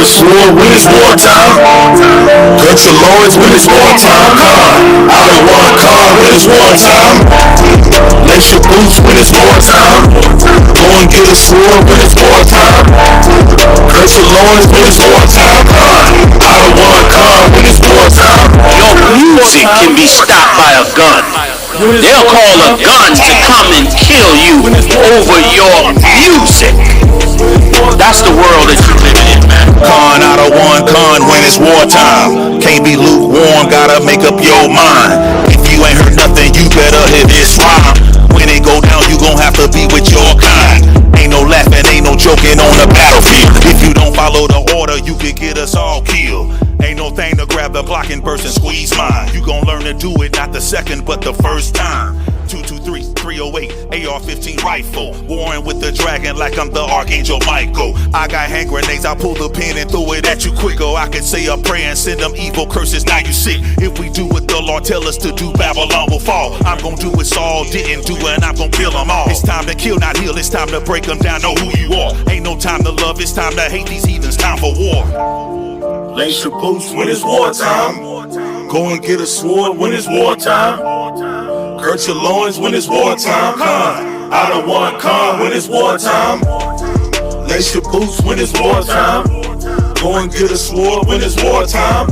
sword when it's wartime. Cut your loins when it's wartime. I don't want con when it's wartime. Lace your boots when it's wartime. Go and get a sword when it's wartime. Cut your loins when it's wartime. I don't want con when it's wartime. Your music can be stopped by a gun. They'll call a gun to come and kill you over your music. That's the world that you're living in, man. Con out of one con when it's wartime. Can't be lukewarm, gotta make up your mind. If you ain't heard nothing, you better hear this rhyme. When it go down, you gon' have to be with your kind. Ain't no laughing, ain't no joking on the battlefield. If you don't follow the order, you could get us all killed. Ain't no thing to grab the Glock and burst and squeeze mine. You gon' learn to do it, not the second, but the first time. 223, 308, AR-15 rifle. Warring with the dragon like I'm the Archangel Michael. I got hand grenades, I pull the pin and throw it at you quick. Or I can say a prayer and send them evil curses, now you sick. If we do what the Lord tell us to do, Babylon will fall. I'm gon' do what Saul didn't do and I'm gon' kill them all. It's time to kill, not heal, it's time to break them down, know who you are. Ain't no time to love, it's time to hate these heathens, time for war. Lace your boots when it's wartime. Go and get a sword when it's wartime. Cut your loins when it's wartime. I don't want con when it's wartime. Lace your boots when it's wartime. Go and get a sword when it's wartime.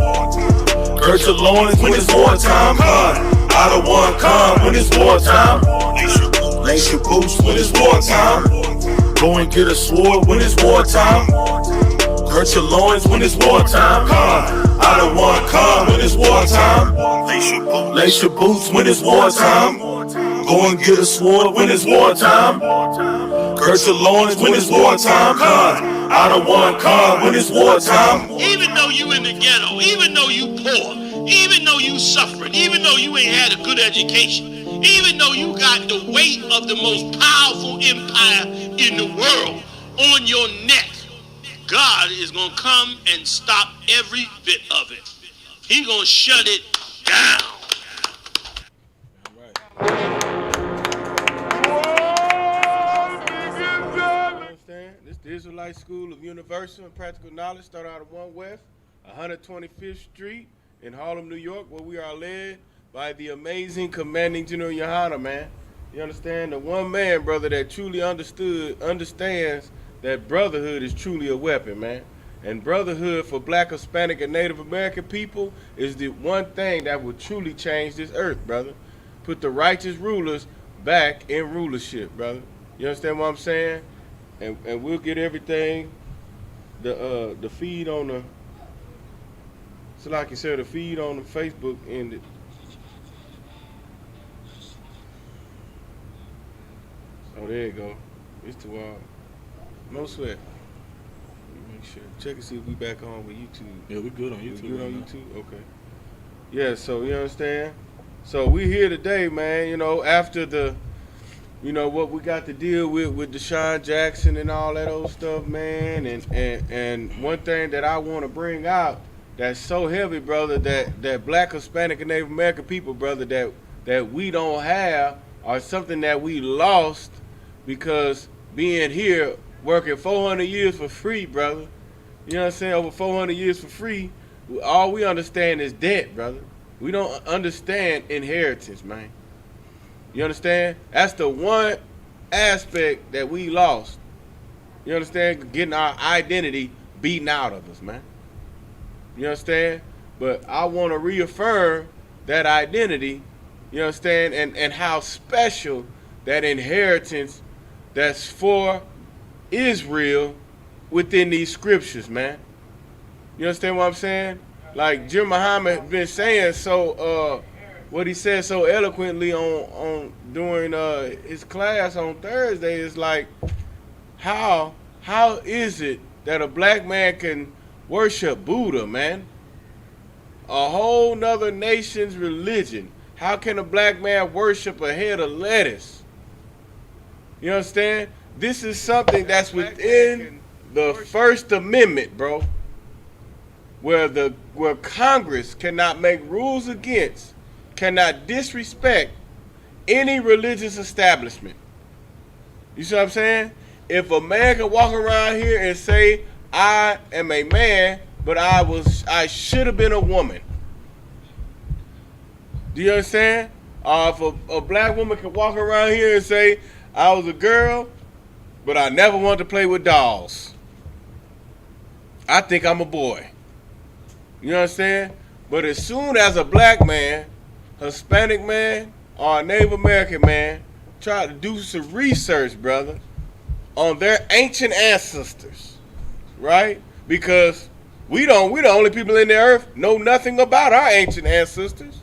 Cut your loins when it's wartime. I don't want con when it's wartime. Lace your boots when it's wartime. Go and get a sword when it's wartime. Cut your loins when it's wartime. I don't want con when it's wartime. Lace your boots when it's wartime. Go and get a sword when it's wartime. Cut your loins when it's wartime. I don't want con when it's wartime. Even though you in the ghetto, even though you poor, even though you suffering, even though you ain't had a good education, even though you got the weight of the most powerful empire in the world on your neck, God is going to come and stop every bit of it. He's going to shut it down. This is the Israelite School of Universal and Practical Knowledge, started out of 1 West, 125th Street in Harlem, New York, where we are led by the amazing Commanding General Yohana, man. You understand? The one man, brother, that truly understands that brotherhood is truly a weapon, man. And brotherhood for Black, Hispanic, and Native American people is the one thing that will truly change this earth, brother. Put the righteous rulers back in rulership, brother. You understand what I'm saying? And we'll get everything, the feed on the, so like you said, the feed on the Facebook ended. Oh, there you go. It's too hard. No sweat. Make sure. Check and see if we back on with YouTube. Yeah, we good on YouTube. We good on YouTube? Okay. Yeah, so you understand? So we here today, man, you know, after the, you know, what we got to deal with Deshaun Jackson and all that old stuff, man. And one thing that I want to bring out that's so heavy, brother, that Black, Hispanic, and Native American people, brother, that we don't have, or something that we lost because being here working 400 years for free, brother. You know what I'm saying? Over 400 years for free. All we understand is debt, brother. We don't understand inheritance, man. You understand? That's the one aspect that we lost. You understand? Getting our identity beaten out of us, man. You understand? But I want to reaffirm that identity, you understand, and how special that inheritance that's for Israel within these scriptures, man. You understand what I'm saying? Like Jim Muhammad been saying so what he said so eloquently on during his class on Thursday is like how is it that a black man can worship Buddha, man? A whole nother nation's religion. How can a black man worship a head of lettuce? You understand? This is something that's within the First Amendment, bro. Where Congress cannot make rules against, cannot disrespect any religious establishment. You see what I'm saying? If a man can walk around here and say, I am a man, but I should have been a woman. Do you understand? If a black woman can walk around here and say, I was a girl, but I never wanted to play with dolls. I think I'm a boy. You understand? But as soon as a black man, Hispanic man, or a Native American man try to do some research, brother, on their ancient ancestors, right? Because we the only people in the earth know nothing about our ancient ancestors,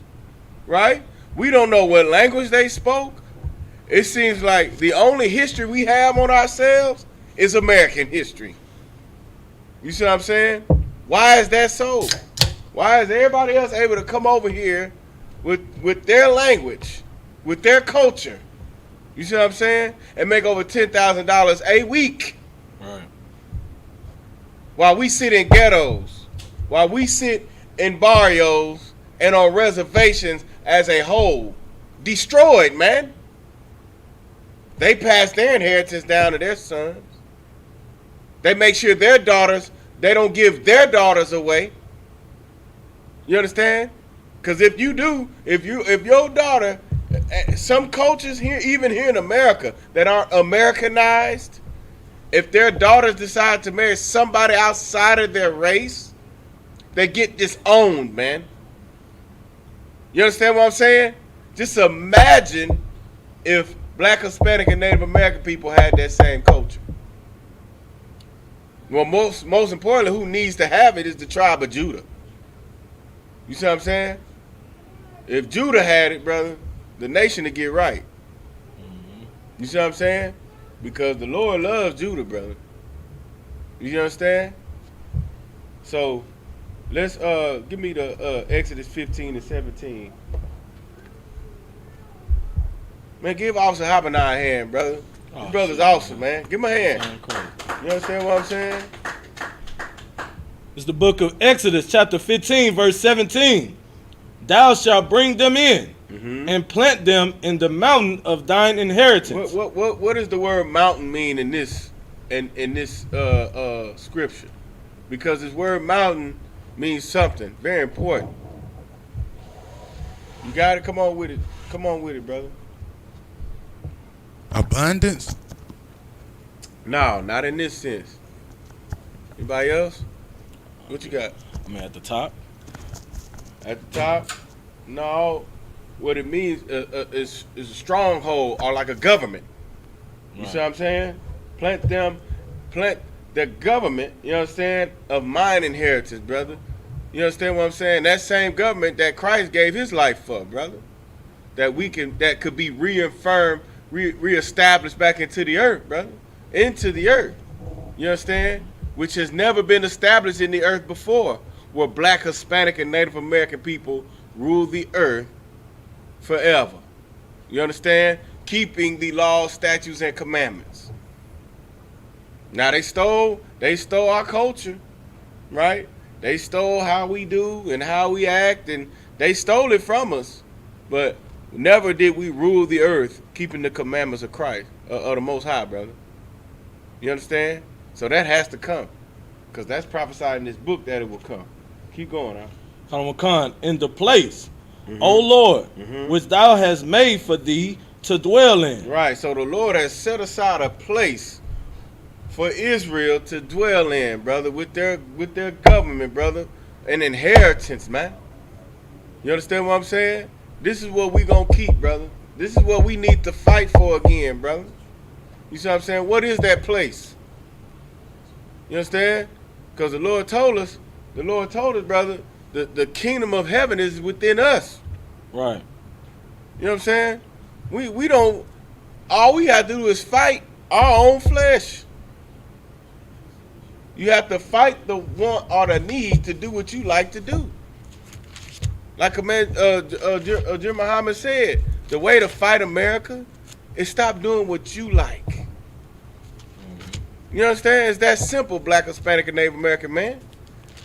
right? We don't know what language they spoke. It seems like the only history we have on ourselves is American history. You see what I'm saying? Why is that so? Why is everybody else able to come over here with their language, with their culture, you see what I'm saying, and make over $10,000 a week? Right. While we sit in ghettos, while we sit in barrios and on reservations as a whole, destroyed, man. They pass their inheritance down to their sons. They make sure their daughters, they don't give their daughters away. You understand? Because if you do, if your daughter, some cultures here, even here in America, that aren't Americanized, if their daughters decide to marry somebody outside of their race, they get disowned, man. You understand what I'm saying? Just imagine if Black, Hispanic, and Native American people had that same culture. Well, most importantly, who needs to have it is the tribe of Judah. You see what I'm saying? If Judah had it, brother, the nation would get right. You see what I'm saying? Because the Lord loves Judah, brother. You understand? So, let's give me the Exodus 15 and 17. Man, give Officer Habanai a hand, brother. This brother's awesome, man. Give him a hand. You understand what I'm saying? It's the book of Exodus, chapter 15, verse 17. Thou shalt bring them in and plant them in the mountain of thine inheritance. What does the word mountain mean in this scripture? Because this word mountain means something very important. You got it? Come on with it. Come on with it, brother. Abundance? No, not in this sense. Anybody else? What you got? I'm at the top. At the top? No. What it means is a stronghold or like a government. You see what I'm saying? Plant the government, you understand, of mine inheritance, brother. You understand what I'm saying? That same government that Christ gave his life for, brother. That could be reaffirmed, reestablished back into the earth, brother. Into the earth. You understand? Which has never been established in the earth before, where Black, Hispanic, and Native American people rule the earth forever. You understand? Keeping the laws, statutes, and commandments. Now they stole our culture, right? They stole how we do and how we act, and they stole it from us. But never did we rule the earth keeping the commandments of Christ, of the Most High, brother. You understand? So that has to come, because that's prophesied in this book that it will come. Keep going, huh? In the place, O Lord, which thou hast made for thee to dwell in. Right, so the Lord has set aside a place for Israel to dwell in, brother, with their government, brother, an inheritance, man. You understand what I'm saying? This is what we gonna keep, brother. This is what we need to fight for again, brother. You see what I'm saying? What is that place? You understand? Because the Lord told us, brother, the kingdom of heaven is within us. Right. You know what I'm saying? We don't, all we have to do is fight our own flesh. You have to fight the want or the need to do what you like to do. Like Jim Muhammad said, the way to fight America is stop doing what you like. You understand? It's that simple, Black, Hispanic, and Native American man.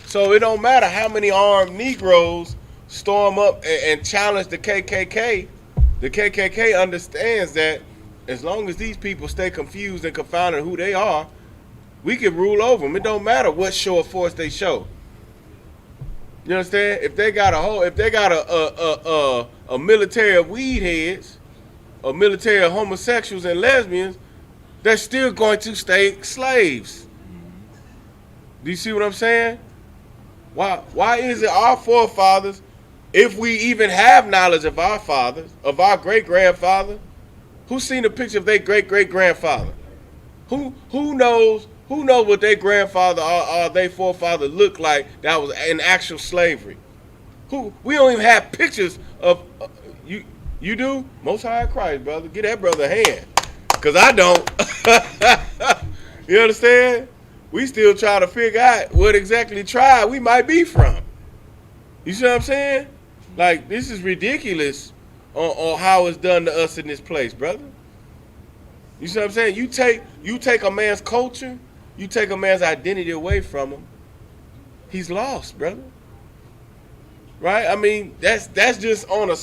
So it don't matter how many armed Negroes storm up and challenge the KKK. The KKK understands that as long as these people stay confused and confounded who they are, We can rule over them. It don't matter what show of force they show. You understand? If they got a military of weed heads, a military of homosexuals and lesbians, they're still going to stay slaves. Do you see what I'm saying? Why is it our forefathers, if we even have knowledge of our fathers, of our great-grandfather, who's seen a picture of their great-great-grandfather? Who knows what their grandfather or their forefather looked like that was in actual slavery? We don't even have pictures of you do? Most High Christ, brother. Get that brother a hand. Cause I don't. You understand? We still try to figure out what exactly tribe we might be from. You see what I'm saying? Like, this is ridiculous on how it's done to us in this place, brother. You see what I'm saying? You take a man's culture, you take a man's identity away from him, he's lost, brother. Right? I mean, that's just on a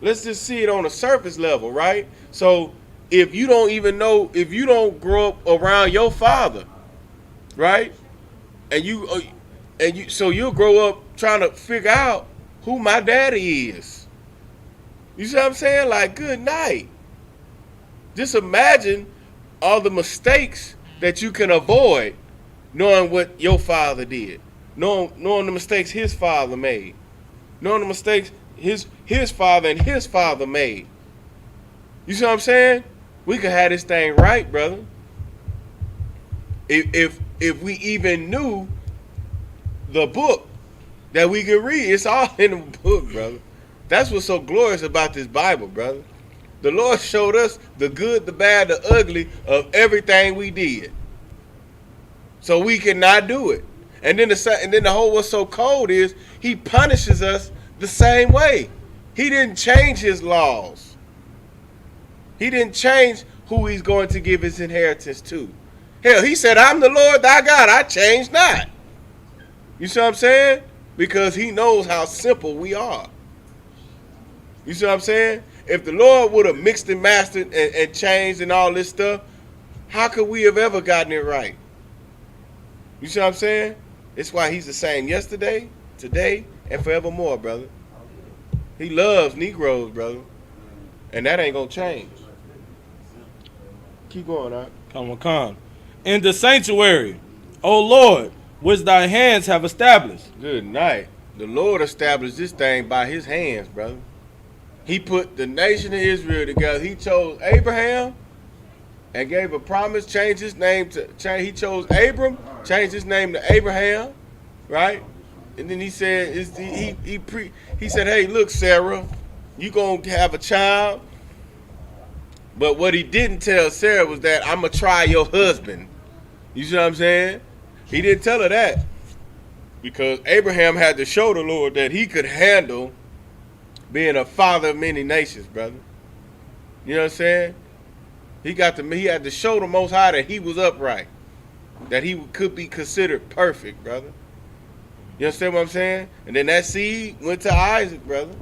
let's just see it on a surface level, right? So if you don't even know, if you don't grow up around your father, right? So you'll grow up trying to figure out who my daddy is. You see what I'm saying? Like, good night. Just imagine all the mistakes that you can avoid knowing what your father did, knowing the mistakes his father made, knowing the mistakes his father and his father made. You see what I'm saying? We could have this thing right, brother. If we even knew the book that we can read. It's all in the book, brother. That's what's so glorious about this Bible, brother. The Lord showed us the good, the bad, the ugly of everything we did, so we cannot do it. And then the whole what's so cold is He punishes us the same way. He didn't change His laws. He didn't change who He's going to give His inheritance to. Hell, He said, "I'm the Lord thy God, I change not." You see what I'm saying? Because He knows how simple we are. You see what I'm saying? If the Lord would have mixed and mastered and changed and all this stuff, how could we have ever gotten it right? You see what I'm saying? It's why He's the same yesterday, today, and forevermore, brother. He loves Negroes, brother. And that ain't going to change. Keep going, all right? Come. In the sanctuary, O Lord, which thy hands have established. Good night. The Lord established this thing by His hands, brother. He put the nation of Israel together. He chose Abraham and gave a promise, changed his name to, he chose Abram, changed his name to Abraham, right? And then he said, he said, "Hey, look, Sarah, you gonna have a child." But what he didn't tell Sarah was that I'm gonna try your husband. You see what I'm saying? He didn't tell her that because Abraham had to show the Lord that he could handle being a father of many nations, brother. You know what I'm saying? He had to show the Most High that he was upright, that he could be considered perfect, brother. You understand what I'm saying? And then that seed went to Isaac, brother.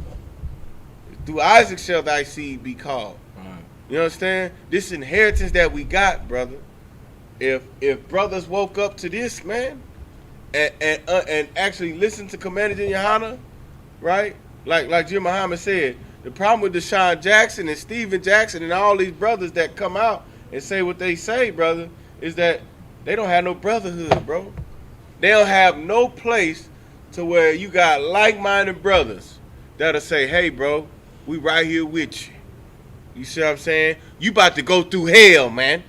Through Isaac shall thy seed be called. You understand? This inheritance that we got, brother. If brothers woke up to this, man, and actually listen to Commander Yohana, right? Like Jim Muhammad said, the problem with Deshaun Jackson and Steven Jackson and all these brothers that come out and say what they say, brother, is that they don't have no brotherhood, bro. They don't have no place to where you got like-minded brothers that'll say, "Hey, bro, we right here with you." You see what I'm saying? You about to go through hell, man.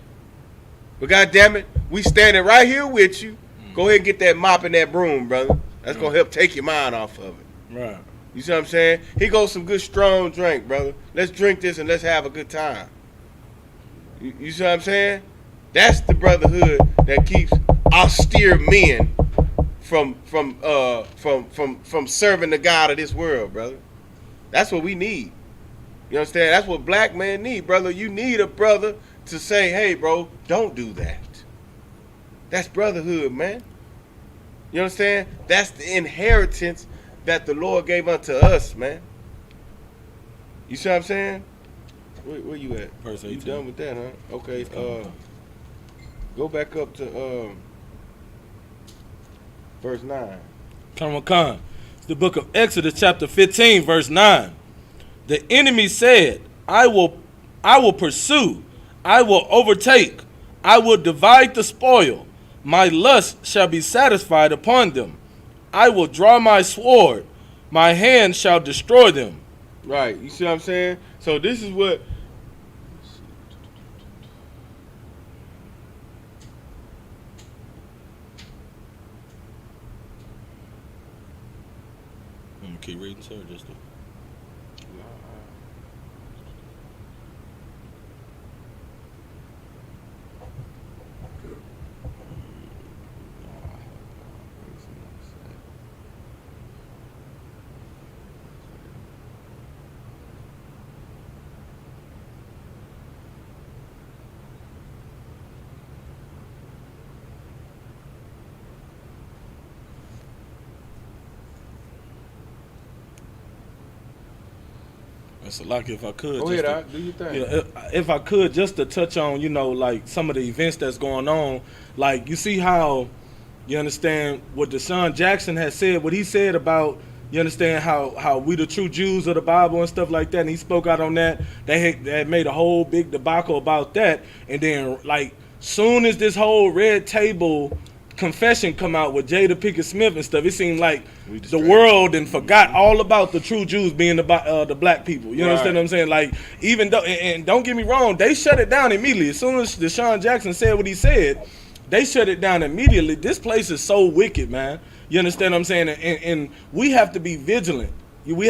But goddamn it, we standing right here with you. Go ahead and get that mop and that broom, brother. That's gonna help take your mind off of it. Right. You see what I'm saying? Here goes some good strong drink, brother. Let's drink this and let's have a good time. You see what I'm saying? That's the brotherhood that keeps austere men from serving the God of this world, brother. That's what we need. You understand? That's what black men need, brother. You need a brother to say, "Hey, bro, don't do that." That's brotherhood, man. You understand? That's the inheritance that the Lord gave unto us, man. You see what I'm saying? Where you at? Verse 18. You done with that, huh? Okay. Go back up to verse 9. Come on. It's the book of Exodus chapter 15 verse 9. The enemy said, I will pursue, I will overtake, I will divide the spoil. My lust shall be satisfied upon them. I will draw my sword, my hand shall destroy them. Right. You see what I'm saying? So this is what. I'm gonna keep reading, sir. Just It's like if I could. Go ahead, do your thing. If I could, just to touch on, like some of the events that's going on. Like you see how, you understand what Deshaun Jackson has said, what he said about, you understand how we the true Jews of the Bible and stuff like that. And he spoke out on that. They had made a whole big debacle about that. And then like soon as this whole red table confession come out with Jada Pinkett Smith and stuff, it seemed like the world and forgot all about the true Jews being the black people. You understand what I'm saying? Like, even though, and don't get me wrong, they shut it down immediately. As soon as Deshaun Jackson said what he said, they shut it down immediately. This place is so wicked, man. You understand what I'm saying? And we have to be vigilant. We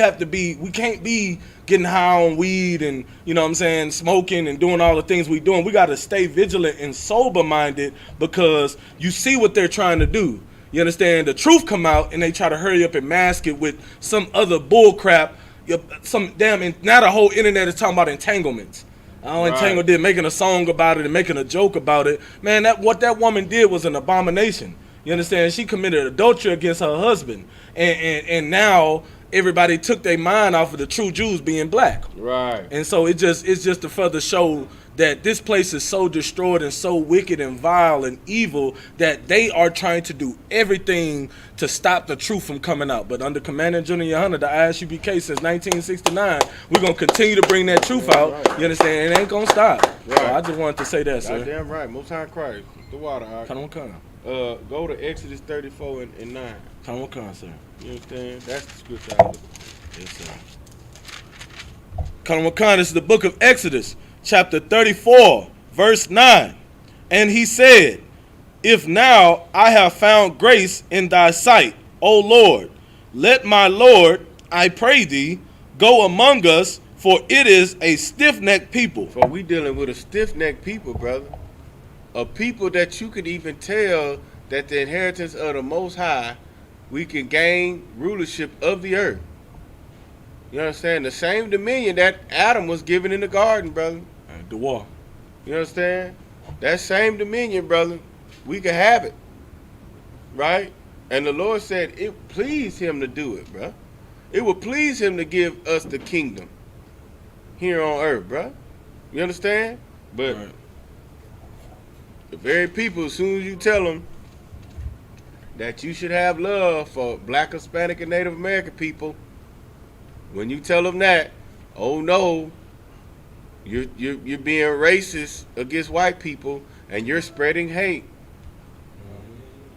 can't be getting high on weed and, you know what I'm saying, smoking and doing all the things we doing. We got to stay vigilant and sober-minded because you see what they're trying to do. You understand? The truth come out and they try to hurry up and mask it with some other bull crap. Now the whole internet is talking about entanglements. Entangled did, making a song about it and making a joke about it. Man, what that woman did was an abomination. You understand? She committed adultery against her husband. And now everybody took their mind off of the true Jews being black. Right. And so it's just to further show that this place is so destroyed and so wicked and vile and evil that they are trying to do everything to stop the truth from coming out. But under Commander Junior Hunter, the ISUPK since 1969, we're going to continue to bring that truth out. Right. You understand? It ain't going to stop. Right. So I just wanted to say that, sir. Goddamn right. Most High Christ. The water, all right. Come. Go to Exodus 34 and 9. Come, sir. You understand? That's the scripture I look at. Yes, sir. Come, this is the book of Exodus, chapter 34, verse 9. And he said, if now I have found grace in thy sight, O Lord, let my Lord, I pray thee, go among us, for it is a stiff-necked people. For we dealing with a stiff-necked people, brother. A people that you could even tell that the inheritance of the Most High, we can gain rulership of the earth. You understand? The same dominion that Adam was given in the garden, brother. The war. You understand? That same dominion, brother, we can have it. Right? And the Lord said it pleased him to do it, bro. It would please him to give us the kingdom here on earth, bro. You understand? But the very people, as soon as you tell them that you should have love for Black, Hispanic, and Native American people, when you tell them that, oh no, you're being racist against white people and you're spreading hate.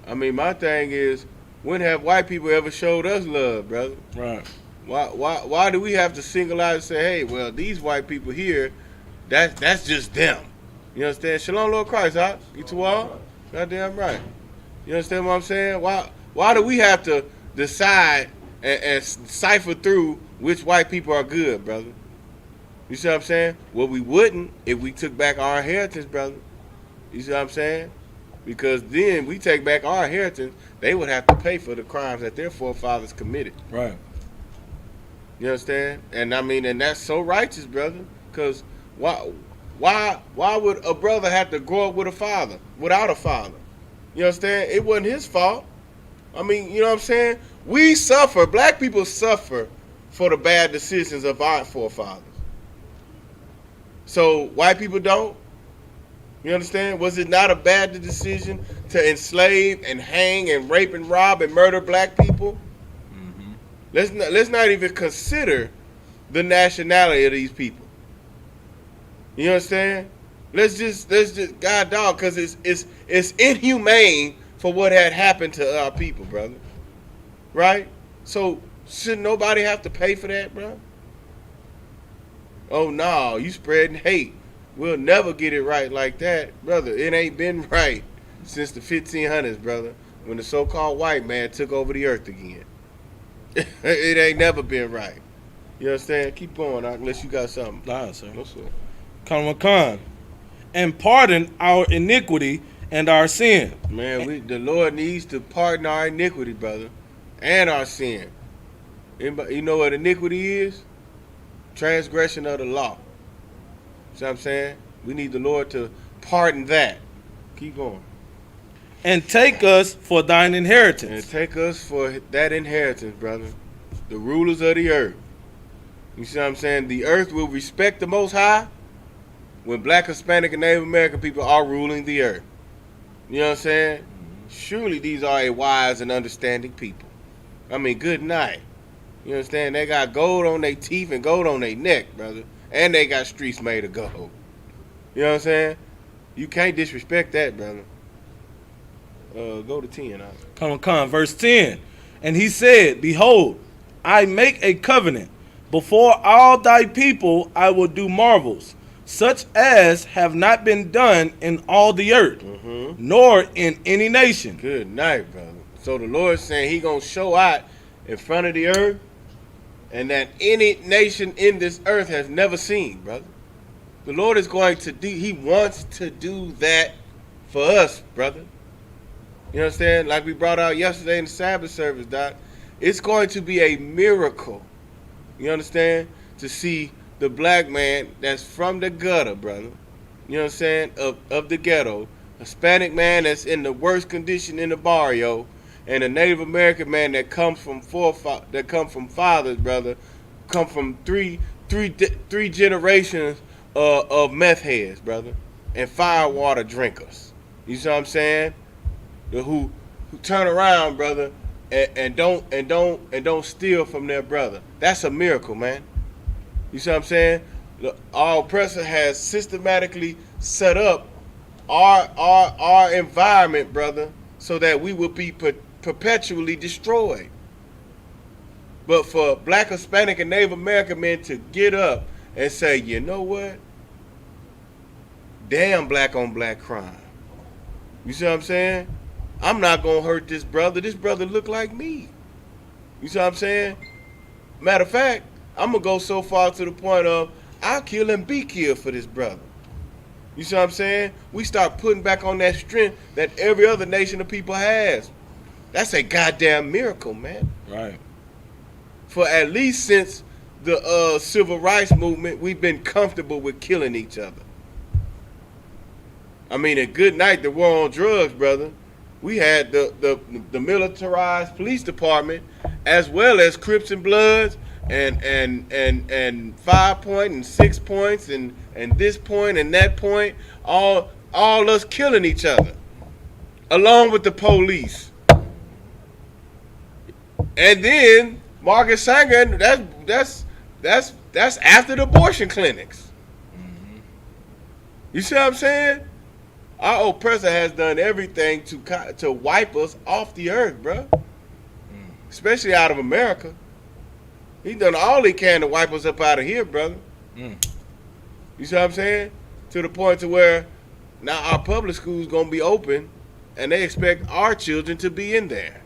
I mean, my thing is, when have white people ever showed us love, brother? Right. Why do we have to single out and say, hey, well, these white people here, that's just them? You understand? Shalom, Lord Christ, huh? You two all? Goddamn right. You understand what I'm saying? Why do we have to decide and cipher through which white people are good, brother? You see what I'm saying? Well, we wouldn't if we took back our inheritance, brother. You see what I'm saying? Because then we take back our inheritance, they would have to pay for the crimes that their forefathers committed. Right. You understand? And I mean, and that's so righteous, brother. Because why would a brother have to grow up with a father, without a father? You understand? It wasn't his fault. I mean, you know what I'm saying? We suffer, black people suffer for the bad decisions of our forefathers. So white people don't? You understand? Was it not a bad decision to enslave and hang and rape and rob and murder black people? Mm-hmm. Let's not even consider the nationality of these people. You understand? Let's just God dog, because it's inhumane for what had happened to our people, brother. Right? So should nobody have to pay for that, bro? Oh no, you spreading hate. We'll never get it right like that, brother. It ain't been right since the 1500s, brother, when the so-called white man took over the earth again. It ain't never been right. You understand? Keep going, unless you got something. Nah, sir. What's up? Khan. And pardon our iniquity and our sin. Man, the Lord needs to pardon our iniquity, brother, and our sin. You know what iniquity is? Transgression of the law. See what I'm saying? We need the Lord to pardon that. Keep going. And take us for thine And inheritance. take us for that inheritance, brother. The rulers of the earth. You see what I'm saying? The earth will respect the Most High when Black, Hispanic, and Native American people are ruling the earth. You know what I'm saying? Surely these are a wise and understanding people. I mean, good night. You understand? They got gold on their teeth and gold on their neck, brother. And they got streets made of gold. You know what I'm saying? You can't disrespect that, brother. Go to 10. Khan, verse 10. And he said, Behold, I make a covenant. Before all thy people I will do marvels, such as have not been done in all the earth, nor in any nation. Good night, brother. So the Lord's saying he going to show out in front of the earth and that any nation in this earth has never seen, brother. The Lord is going to do, he wants to do that for us, brother. You understand? Like we brought out yesterday in the Sabbath service, Doc. It's going to be a miracle, you understand, to see the black man that's from the gutter, brother. You know what I'm saying? Of the ghetto. Hispanic man that's in the worst condition in the barrio. And a Native American man that comes from fathers, brother, come from three generations of meth heads, brother, and firewater drinkers. You see what I'm saying? Who turn around, brother, and don't steal from their brother. That's a miracle, man. You see what I'm saying? Our oppressor has systematically set up our environment, brother, so that we will be perpetually destroyed. But for Black, Hispanic, and Native American men to get up and say, you know what? Damn black on black crime. You see what I'm saying? I'm not going to hurt this brother. This brother look like me. You see what I'm saying? Matter of fact, I'm going to go so far to the point of I'll kill and be killed for this brother. You see what I'm saying? We start putting back on that strength that every other nation of people has. That's a goddamn miracle, man. Right. For at least since the civil rights movement, we've been comfortable with killing each other. I mean, at good night, the war on drugs, brother. We had the militarized police department, as well as Crips and Bloods, and 5 point and 6 points and this point and that point, all us killing each other, along with the police. And then Marcus Sanger, that's after the abortion clinics. You see what I'm saying? Our oppressor has done everything to wipe us off the earth, bro. Especially out of America. He's done all he can to wipe us up out of here, brother. You see what I'm saying? To the point to where now our public schools gonna be open, and they expect our children to be in there.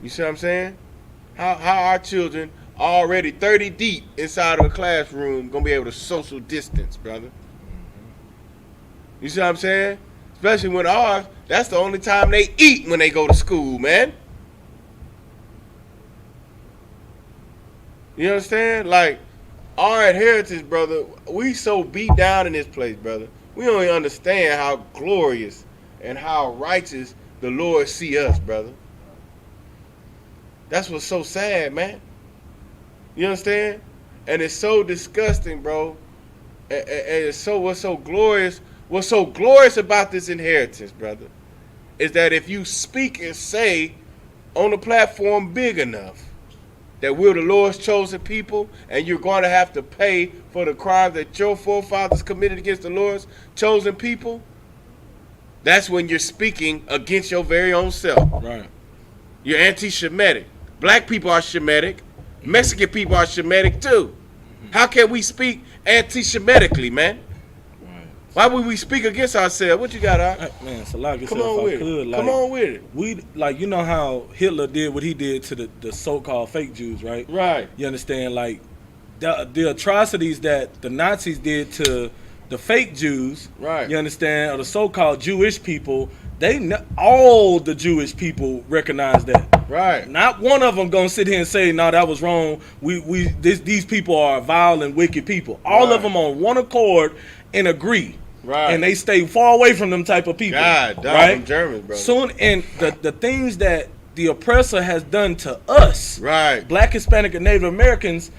You see what I'm saying? How our children already 30 deep inside of a classroom gonna be able to social distance, brother? You see what I'm saying? Especially when ours, that's the only time they eat when they go to school, man. You understand? Like, our inheritance, brother, we so beat down in this place, brother. We don't even understand how glorious and how righteous the Lord see us, brother. That's what's so sad, man. You understand? And it's so disgusting, bro, and so what's so glorious about this inheritance, brother, is that if you speak and say on a platform big enough that we're the Lord's chosen people and you're going to have to pay for the crimes that your forefathers committed against the Lord's chosen people, that's when you're speaking against your very own self. Right. You're anti-Shemitic. Black people are Shemitic. Mexican people are Shemitic too. How can we speak anti-Shemitically, man? Right. Why would we speak against ourselves? What you got, Art? Man, so like I said, Come on with it. Come on with it. We like, you know how Hitler did what he did to the so-called fake Jews, right? Right. You understand, like the atrocities that the Nazis did to the fake Jews, Right. You understand, or the so-called Jewish people. All the Jewish people recognize that. Right. Not one of them gonna sit here and say, "No, that was wrong. These people are vile and wicked people." All Right. of them on one accord and agree. Right. And they stay far away from them type of people. God, dog, right? them Germans, bro. Soon, and the things that the oppressor has done to us, Right. Black, Hispanic, and Native Americans,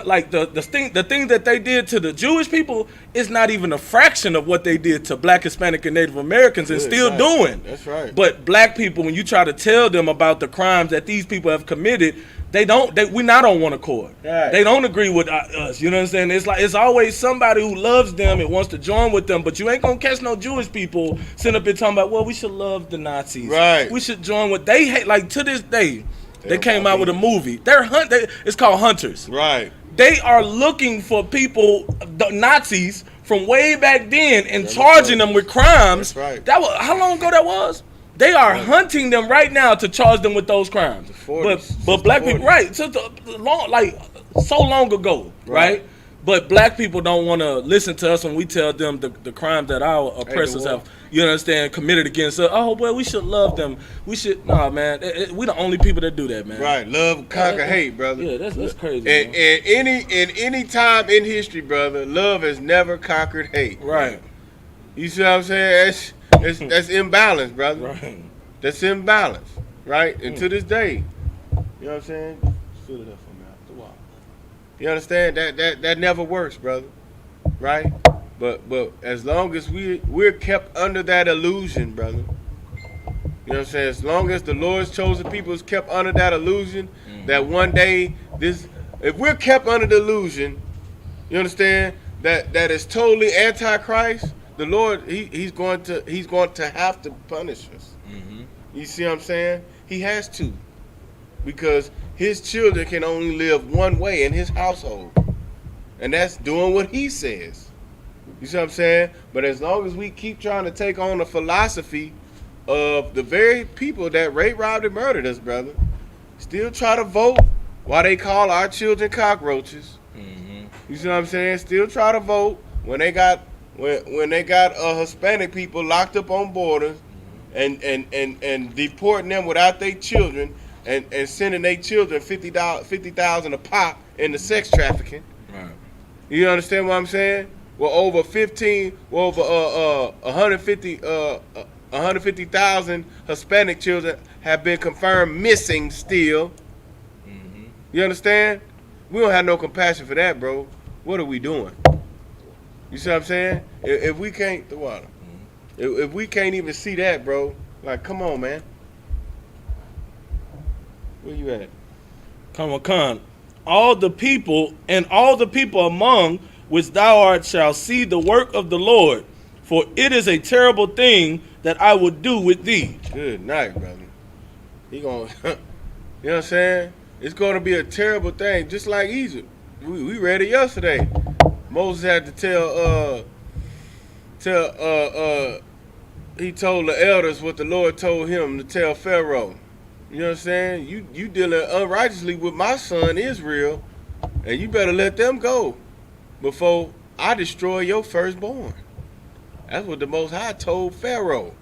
like the thing that they did to the Jewish people is not even a fraction of what they did to Black, Hispanic, and Native Americans, and Good, still right. doing. That's right. But Black people, when you try to tell them about the crimes that these people have committed, we're not on one accord. Right. They don't agree with us. You know what I'm saying? It's like it's always somebody who loves them and wants to join with them. But you ain't gonna catch no Jewish people sitting up here talking about, well, we should love the Nazis. Right. We should join with. They hate, like, to this day. They They're came out with a movie. It's called Hunters. Right. They are looking for people, the Nazis from way back then, and That's charging right. them with crimes. That's right. That was how long ago that was? They are hunting them right now to charge them with those crimes. The 40s. But Black people, right? So long ago, right? But Black people don't want to listen to us when we tell them the crimes that our oppressors have, you understand, committed against us. Oh, well, we should love them. We should, nah, man. We the only people that do that, man. Right. Love conquer hate, brother. Yeah, that's crazy. And, man. and any time in history, brother, love has never conquered hate. Right. You see what I'm saying? That's imbalance, brother. Right. That's imbalance, right? And to this day, you know what I'm saying? Fill it up for me after a while. You understand? That never works, brother. Right? But as long as we're kept under that illusion, brother. You know what I'm saying? As long as the Lord's chosen people is kept under that illusion, that one day if we're kept under the illusion, you understand, that is totally antichrist, the Lord, he's going to have to punish us. Mm-hmm. You see what I'm saying? He has to, because his children can only live one way in his household, and that's doing what he says. You see what I'm saying? But as long as we keep trying to take on the philosophy of the very people that raped, robbed, and murdered us, brother, still try to vote while they call our children cockroaches. Mm-hmm. You see what I'm saying? Still try to vote when they got Hispanic people locked up on borders and deporting them without their children and sending their children $50,000 a pop into sex trafficking. Right. You understand what I'm saying? Well, over 150,000 Hispanic children have been confirmed missing still. Mm-hmm. You understand? We don't have no compassion for that, bro. What are we doing? You see what I'm saying? If we can't, the water. If we can't even see that, bro, like, come on, man. Where you at? Come on. All the people among which thou art shall see the work of the Lord, for it is a terrible thing that I will do with thee. Good night, brother. He gonna, you know what I'm saying? It's gonna be a terrible thing, just like Egypt. We read it yesterday. Moses had to he told the elders what the Lord told him to tell Pharaoh. You know what I'm saying? You dealing unrighteously with my son Israel, and you better let them go before I destroy your firstborn. That's what the Most High told Pharaoh.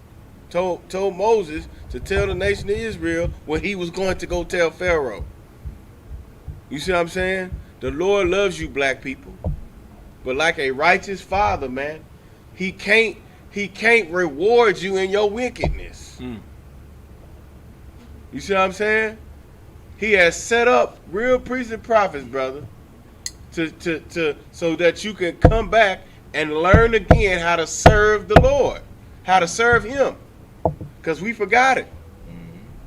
Told Moses to tell the nation of Israel what he was going to go tell Pharaoh. You see what I'm saying? The Lord loves you, black people. But like a righteous father, man, he can't reward you in your wickedness. You see what I'm saying? He has set up real priests and prophets, brother, to so that you can come back and learn again how to serve the Lord, how to serve Him, because we forgot it.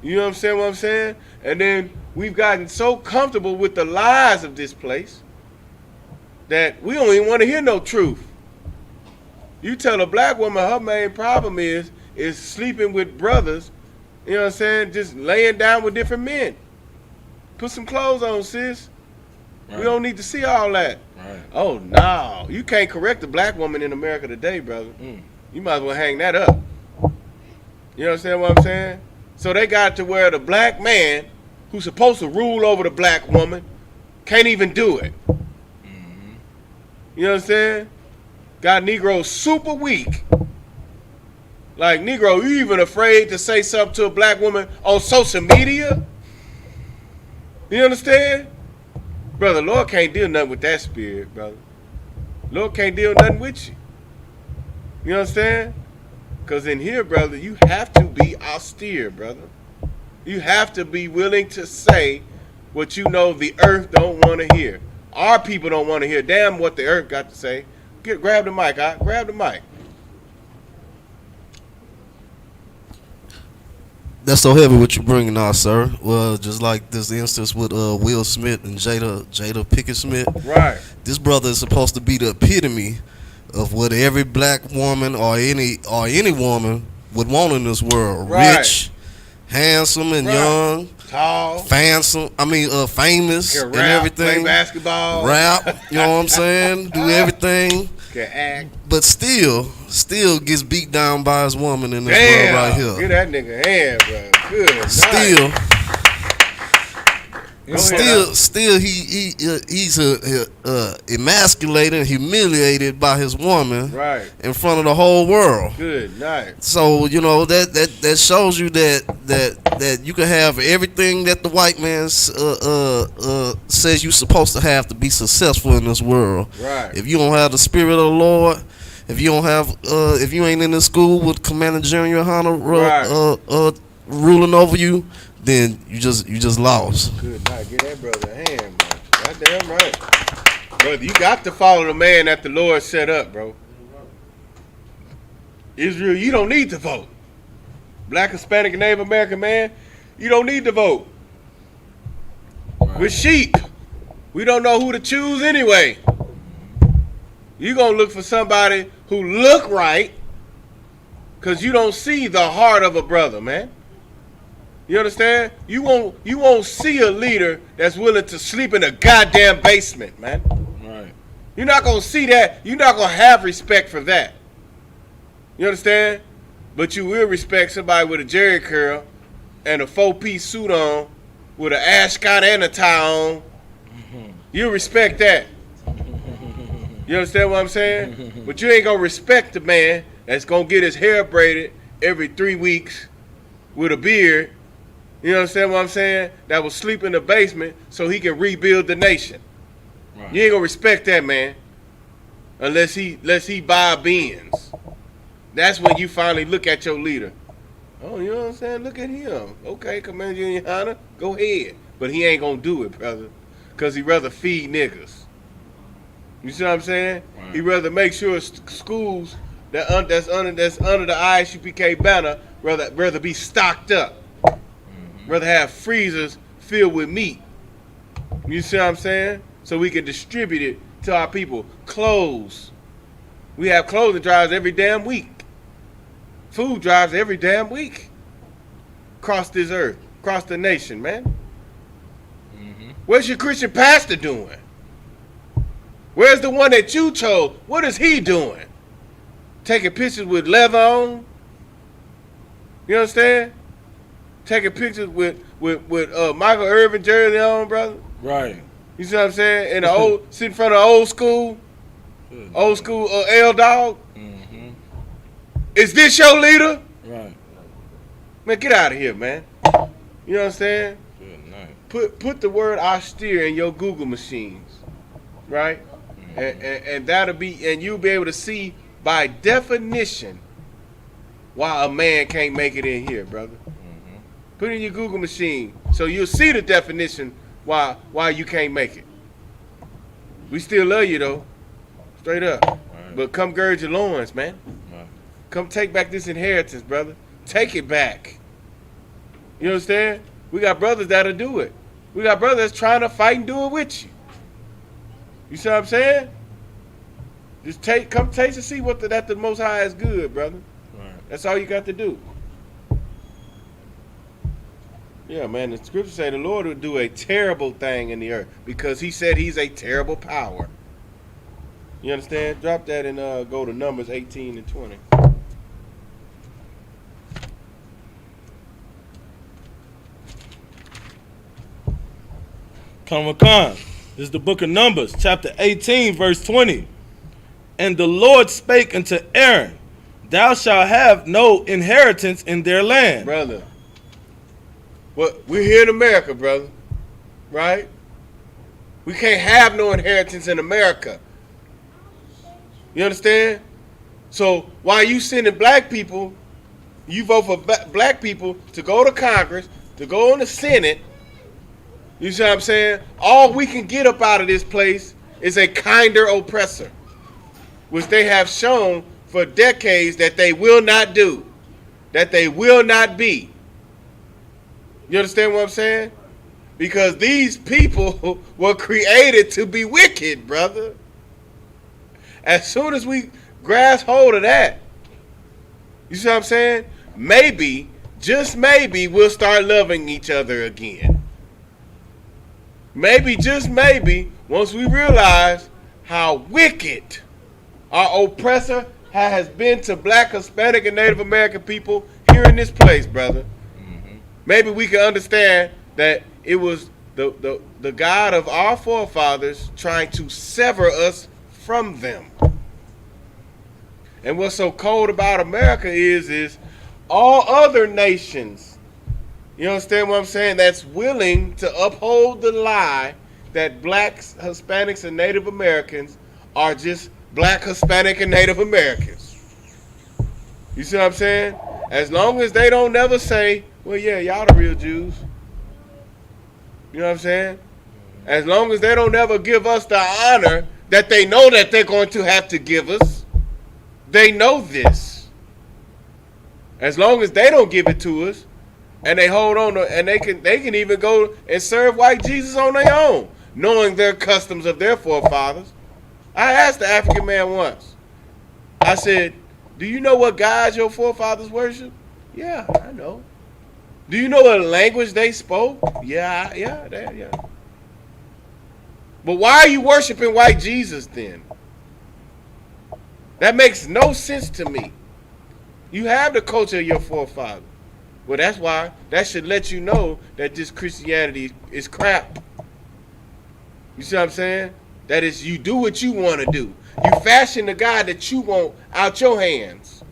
You know what I'm saying? And then we've gotten so comfortable with the lies of this place that we don't even want to hear no truth. You tell a black woman her main problem is sleeping with brothers, you know what I'm saying, just laying down with different men. Put some clothes on, sis. Right. We don't need to see all that. Right. Oh, no. You can't correct a black woman in America today, brother. You might as well hang that up. You understand what I'm saying? So they got to where the black man who's supposed to rule over the black woman can't even do it. You know what I'm saying? Got Negroes super weak. Like, Negro, you even afraid to say something to a black woman on social media? You understand? Brother, Lord can't deal nothing with that spirit, brother. Lord can't deal nothing with you. You understand? Because in here, brother, you have to be austere, brother. You have to be willing to say what you know the earth don't want to hear. Our people don't want to hear damn what the earth got to say. Grab the mic, grab the mic. That's so heavy what you're bringing out, sir. Well, just like this instance with Will Smith and Jada Pinkett Smith. Right. This brother is supposed to be the epitome of what every black woman or any woman would want in this world. Right. Rich, handsome and young, tall, famous and everything. Play basketball, rap. You know what I'm saying? Do everything. Can act. But still gets beat down by his woman in this world right here. Get that nigga a hand, bro. Good. Still, he's emasculated, humiliated by his woman, right, in front of the whole world. Good night. So you know that shows you that you can have everything that the white man says you're supposed to have to be successful in this world. Right. If you don't have the spirit of the Lord, if you don't have, if you ain't in the school with Commander General Hunter ruling over you, then you just lost. Good night. Get that brother a hand, bro. Goddamn right. Brother, you got to follow the man that the Lord set up, bro. Israel, you don't need to vote. Black, Hispanic, and Native American man, you don't need to vote. Right. We're sheep. We don't know who to choose anyway. You're going to look for somebody who look right because you don't see the heart of a brother, man. You understand? You won't see a leader that's willing to sleep in a goddamn basement, man. Right. You're not gonna see that. You're not gonna have respect for that. You understand? But you will respect somebody with a jerry curl and a 4-piece suit on with an ascot and a tie on. You respect that. You understand what I'm saying? But you ain't gonna respect the man that's gonna get his hair braided every 3 weeks with a beard. You understand what I'm saying? That will sleep in the basement so he can rebuild the nation. Right. You ain't gonna respect that man unless he buy Benz. That's when you finally look at your leader. Oh, you know what I'm saying? Look at him. Okay, Commander Junior Hunter, go ahead. But he ain't gonna do it, brother, because he rather feed niggas. You see what I'm saying? Right. He rather make sure schools that's under the ISUPK banner rather be stocked up. Rather have freezers filled with meat. You see what I'm saying? So we can distribute it to our people. Clothes. We have clothing drives every damn week. Food drives every damn week. Across this earth. Across the nation, man. Mm-hmm. Where's your Christian pastor doing? Where's the one that you chose? What is he doing? Taking pictures with leather on? You understand? Taking pictures with Michael Irvin jersey on, brother. Right. You see what I'm saying? In the sit in front of old school L Dog. Mm-hmm. Is this your leader? Right. Man, get out of here, man. You know what I'm saying? Good night. Put the word austere in your Google machines, right? Mm-hmm. And that'll be, and you'll be able to see by definition why a man can't make it in here, brother. Put it in your Google machine so you'll see the definition why you can't make it. We still love you though. Straight up. Right. But come gird your loins, man. Right. Come take back this inheritance, brother. Take it back. You understand? We got brothers that'll do it. We got brothers trying to fight and do it with you. You see what I'm saying? Just come taste and see that the Most High is good, brother. Right. That's all you got to do. Yeah, man, the scriptures say the Lord will do a terrible thing in the earth because he said he's a terrible power. You understand? Drop that and go to Numbers 18 and 20. Khan. This is the book of Numbers, chapter 18, verse 20. And the Lord spake unto Aaron, thou shalt have no inheritance in their land. Brother, we're here in America, brother, right? We can't have no inheritance in America. You understand? So while you sending black people, you vote for black people to go to Congress, to go in the Senate, you see what I'm saying? All we can get up out of this place is a kinder oppressor, which they have shown for decades that they will not do, that they will not be. You understand what I'm saying? Because these people were created to be wicked, brother. As soon as we grasp hold of that, you see what I'm saying? Maybe, just maybe, we'll start loving each other again. Maybe, just maybe, once we realize how wicked our oppressor has been to black, Hispanic, and Native American people here in this place, brother. Mm-hmm. Maybe we can understand that it was the God of our forefathers trying to sever us from them. And what's so cold about America is all other nations, you understand what I'm saying, that's willing to uphold the lie that blacks, Hispanics, and Native Americans are just black, Hispanic, and Native Americans. You see what I'm saying? As long as they don't never say, well, yeah, y'all the real Jews. You know what I'm saying? As long as they don't never give us the honor that they know that they're going to have to give us. They know this. As long as they don't give it to us, and they hold on to, and they can even go and serve white Jesus on their own, knowing their customs of their forefathers. I asked the African man once. I said, do you know what gods your forefathers worship? Yeah, I know. Do you know what language they spoke? Yeah. But why are you worshiping white Jesus then? That makes no sense to me. You have the culture of your forefathers. Well, that's why. That should let you know that this Christianity is crap. You see what I'm saying? That is, you do what you want to do. You fashion the God that you want out your hands.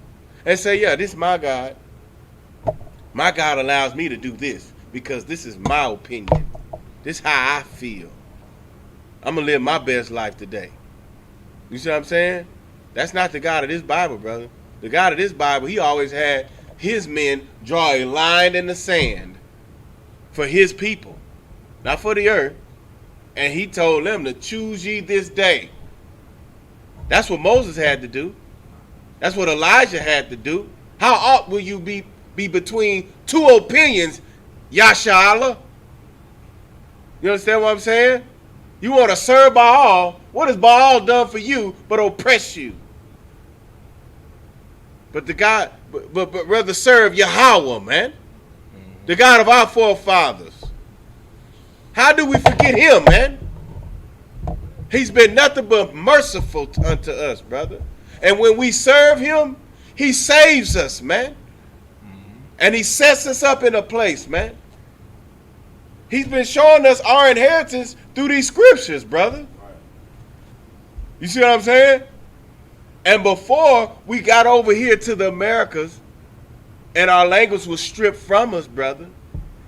And say, yeah, this is my God. My God allows me to do this because this is my opinion. This is how I feel. I'm going to live my best life today. You see what I'm saying? That's not the God of this Bible, brother. The God of this Bible, he always had his men draw a line in the sand for his people, not for the earth. And he told them to choose ye this day. That's what Moses had to do. That's what Elijah had to do. How ought will you be between two opinions, Yasha? You understand what I'm saying? You want to serve Baal. What has Baal done for you but oppress you? But rather serve Yahweh, man. The God of our forefathers. How do we forget him, man? He's been nothing but merciful unto us, brother. And when we serve him, he saves us, man. And he sets us up in a place, man. He's been showing us our inheritance through these scriptures, brother. You see what I'm saying? And before we got over here to the Americas and our language was stripped from us, brother,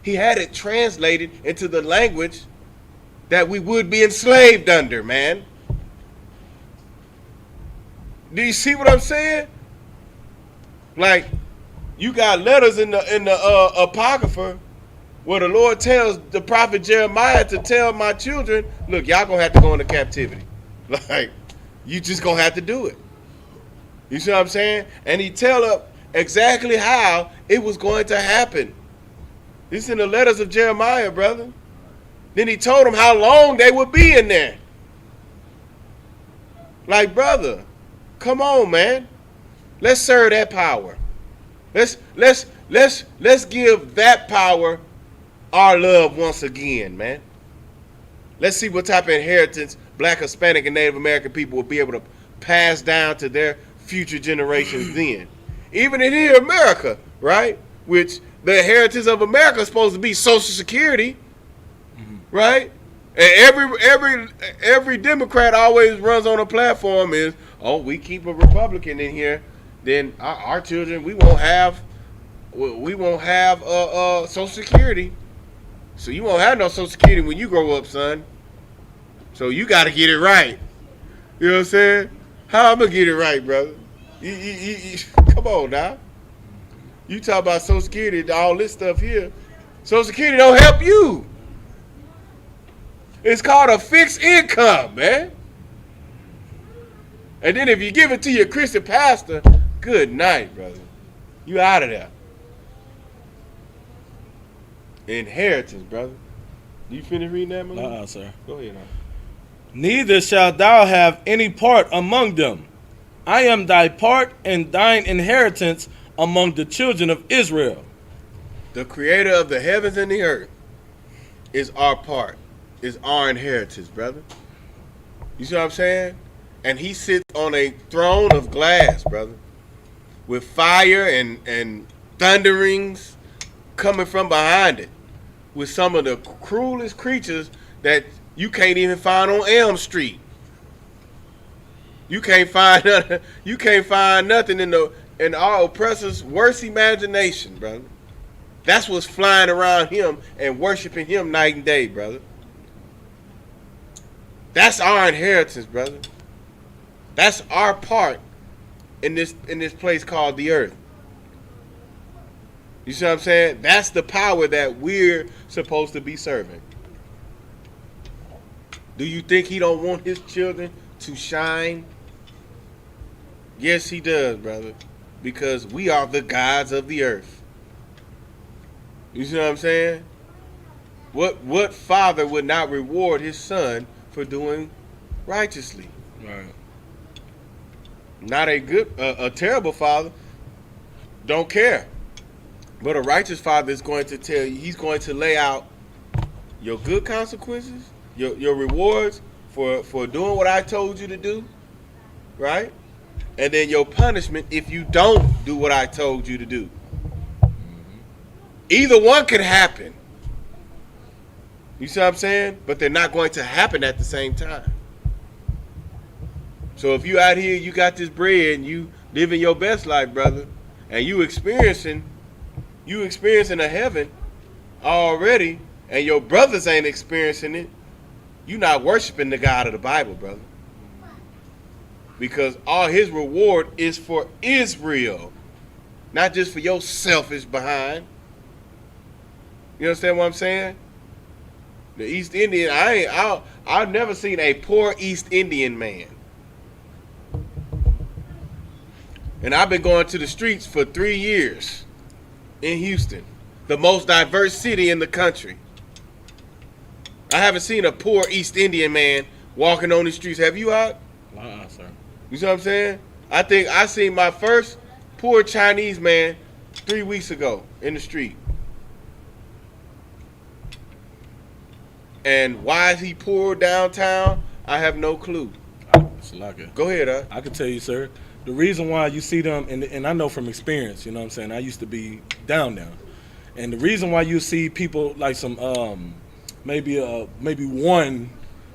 he had it translated into the language that we would be enslaved under, man. Do you see what I'm saying? Like, you got letters in the Apocrypha where the Lord tells the prophet Jeremiah to tell my children, look, y'all gonna have to go into captivity. Like, you just gonna have to do it. You see what I'm saying? And he tell up exactly how it was going to happen. This is in the letters of Jeremiah, brother. Then he told them how long they would be in there. Like, brother, come on, man. Let's serve that power. Let's give that power our love once again, man. Let's see what type of inheritance Black, Hispanic, and Native American people will be able to pass down to their future generations then. Even in here, America, right? Which the inheritance of America is supposed to be Social Security, right? And every Democrat always runs on a platform is, oh, we keep a Republican in here, then our children we won't have Social Security. So you won't have no Social Security when you grow up, son. So you got to get it right. You know what I'm saying? How I'm gonna get it right, brother? Come on now. You talk about Social Security, all this stuff here. Social Security don't help you. It's called a fixed income, man. And then if you give it to your Christian pastor, good night, brother. You out of there. Inheritance, brother. You finish reading that, man? Sir. Go ahead, man. Neither shalt thou have any part among them. I am thy part and thine inheritance among the children of Israel. The creator of the heavens and the earth is our part, is our inheritance, brother. You see what I'm saying? And he sits on a throne of glass, brother, with fire and thunderings coming from behind it, with some of the cruelest creatures that you can't even find on Elm Street. You can't find nothing in our oppressor's worst imagination, brother. That's what's flying around him and worshiping him night and day, brother. That's our inheritance, brother. That's our part in this place called the earth. You see what I'm saying? That's the power that we're supposed to be serving. Do you think he don't want his children to shine? Yes, he does, brother. Because we are the gods of the earth. You see what I'm saying? What father would not reward his son for doing righteously? Right. Not a terrible father don't care. But a righteous father is going to tell you, he's going to lay out your good consequences, your rewards for doing what I told you to do, right? And then your punishment if you don't do what I told you to do. Either one could happen. You see what I'm saying? But they're not going to happen at the same time. So if you out here, you got this bread and you living your best life, brother, and you experiencing a heaven already, and your brothers ain't experiencing it, you not worshiping the God of the Bible, brother. Because all his reward is for Israel, not just for your selfish behind. You understand what I'm saying? The East Indian, I've never seen a poor East Indian man. And I've been going to the streets for 3 years in Houston, the most diverse city in the country. I haven't seen a poor East Indian man walking on the streets. Have you out? Sir. You see what I'm saying? I think I seen my first poor Chinese man 3 weeks ago in the street. And why is he poor downtown? I have no clue. Go ahead, I can tell you, sir. The reason why you see them, and I know from experience, you know what I'm saying, I used to be down there. And the reason why you see people like some, maybe one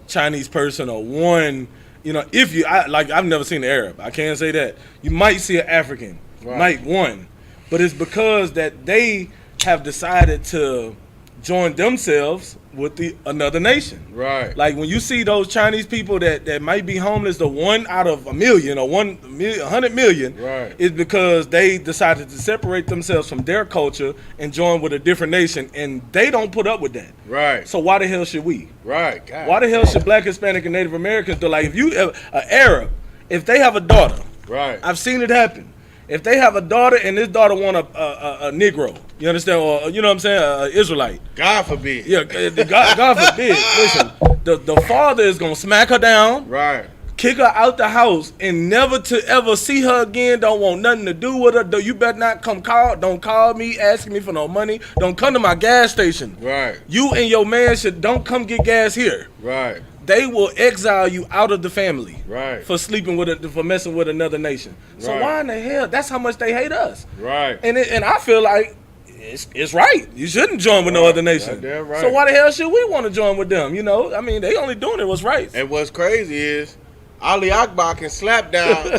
Chinese person or one, you know, I've never seen an Arab. I can't say that. You might see an African, right. One. But it's because that they have decided to join themselves with another nation. Right. Like when you see those Chinese people that might be homeless, the 1 out of a million or 100 million, right, is because they decided to separate themselves from their culture and join with a different nation, and they don't put up with that. Right. So why the hell should we? Right. God. Why the hell should Black, Hispanic, and Native Americans do? Like if you an Arab, if they have a daughter Right. I've seen it happen. If they have a daughter and this daughter want a Negro, you understand, or you know what I'm saying, an Israelite. God forbid. Yeah, God forbid. Listen, the father is gonna smack her down, Right. kick her out the house, and never to ever see her again. Don't want nothing to do with her. You better not come don't call me asking me for no money. Don't come to my gas station. Right. You and your man don't come get gas here. Right. They will exile you out of the family. Right. For sleeping for messing with another nation. So Right. why in the hell? That's how much they hate us. Right. And I feel like it's right. You shouldn't join with no other nation. Goddamn right. So why the hell should we want to join with them? You know, I mean, they only doing it what's right. And what's crazy is Ali Akbar can slap down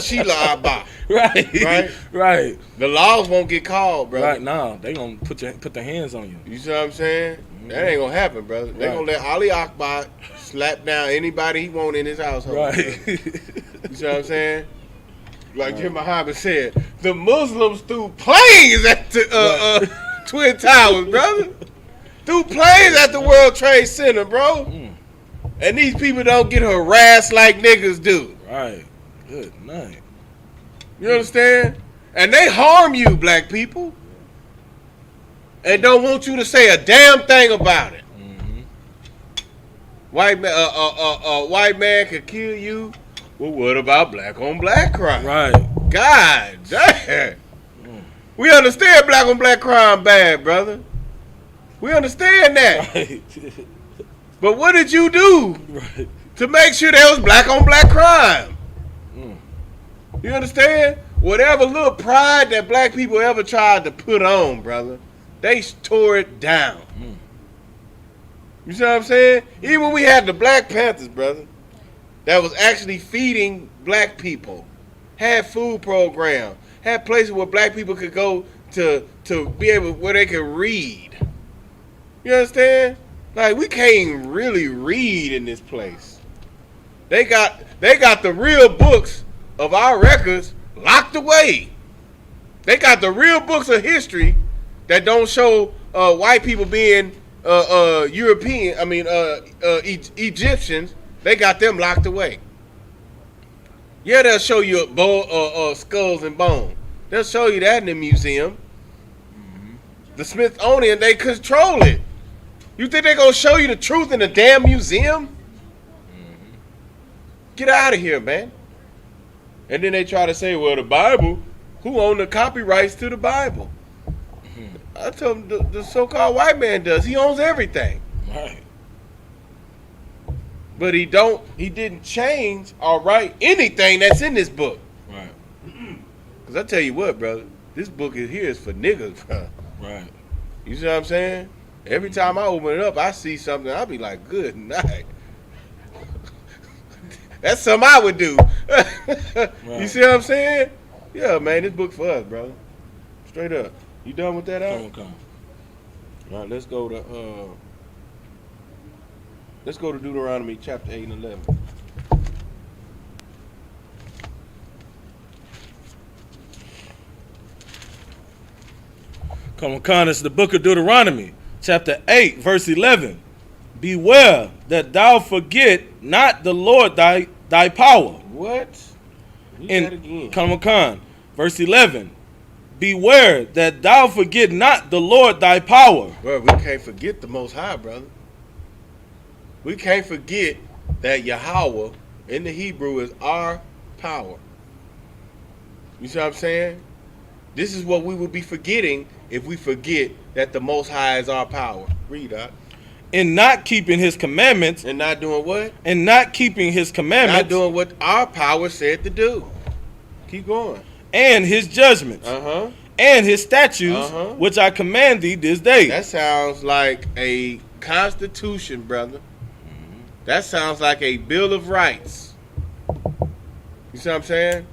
Sheila Akbar. Right. Right. Right. The laws won't get called, brother. Right. Nah, they gonna put their hands on you. You see what I'm saying? That ain't gonna happen, brother. They Right. gonna let Ali Akbar slap down anybody he want in his household. Right. You see what I'm saying? Like Jim Muhammad said, the Muslims threw planes at the Twin Towers, brother. Threw planes at the World Trade Center, bro. And these people don't get harassed like niggas do. Right. Good night. You understand? And they harm you, black people. And don't want you to say a damn thing about it. White man could kill you. Well, what about black on black crime? Right. God damn. We understand black on black crime bad, brother. We understand that. Right. But what did you do Right. to make sure there was black on black crime? You understand? Whatever little pride that black people ever tried to put on, brother, they tore it down. You see what I'm saying? Even when we had the Black Panthers, brother, that was actually feeding black people, had food programs, had places where black people could go to be able, where they could read. You understand? Like, we can't really read in this place. They got the real books of our records locked away. They got the real books of history that don't show white people being European. I mean, Egyptians. They got them locked away. Yeah, they'll show you skulls and bones. They'll show you that in the museum. The Smithsonian, they control it. You think they're gonna show you the truth in the damn museum? Get out of here, man. And then they try to say, well, the Bible, who owned the copyrights to the Bible? I told them the so-called white man does. He owns everything. Right. But he didn't change or write anything that's in this book. Right. Because I tell you what, brother, this book is for niggas, bro. Right. You see what I'm saying? Every time I open it up, I see something, I'll be like, good night. That's something I would do. You see what I'm saying? Yeah, man, this book for us, brother. Straight up. You done with that, Al? Come. All right, let's go to Deuteronomy chapter 8 and 11. Come on, it's the book of Deuteronomy, chapter 8, verse 11. Beware that thou forget not the Lord thy power. What? Read that again. Come on, verse 11. Beware that thou forget not the Lord thy power. Bro, we can't forget the Most High, brother. We can't forget that Yahweh in the Hebrew is our power. You see what I'm saying? This is what we would be forgetting if we forget that the Most High is our power. Read that. In not keeping his commandments. And not doing what? And not keeping his commandments. Not doing what our power said to do. Keep going. And his judgments. Uh-huh. And his statutes, which I command thee this day. That sounds like a constitution, brother. That sounds like a Bill of Rights. You see what I'm saying?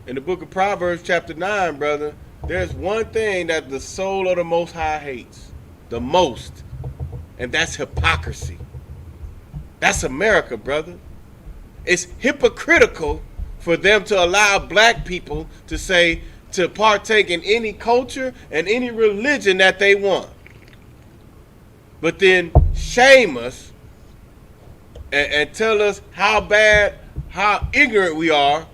In the book of Proverbs, chapter 9, brother, there's one thing that the soul of the Most High hates the most, and that's hypocrisy. That's America, brother. It's hypocritical for them to allow black people to partake in any culture and any religion that they want, but then shame us and tell us how bad, how ignorant we are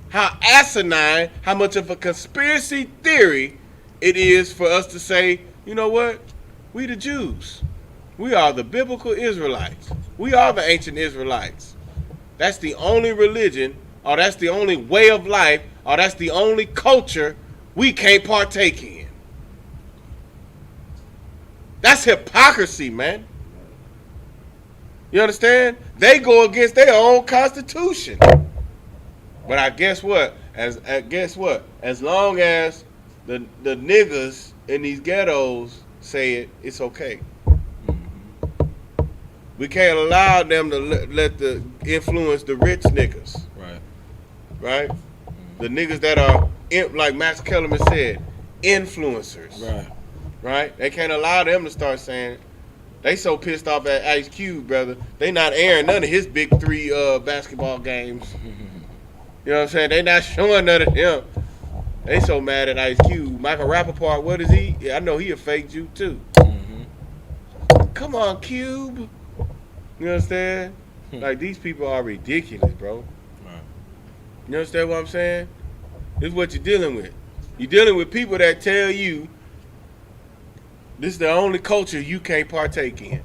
how asinine, how much of a conspiracy theory it is for us to say, you know what? We the Jews. We are the biblical Israelites. We are the ancient Israelites. That's the only religion, or that's the only way of life, or that's the only culture we can't partake in. That's hypocrisy, man. You understand? They go against their own constitution. But I guess what? Guess what? As long as the niggas in these ghettos say it, it's okay. We can't allow them to let the influence the rich niggas. Right? The niggas that are, like Max Kellerman said, influencers. Right? They can't allow them to start saying, they so pissed off at Ice Cube, brother. They not airing none of his big 3 basketball games. You know what I'm saying? They not showing none of him. They so mad at Ice Cube. Michael Rappaport, what is he? Yeah, I know he a fake Jew too. Come on, Cube. You understand? Like, these people are ridiculous, bro. You understand what I'm saying? This is what you're dealing with. You're dealing with people that tell you this is the only culture you can't partake in.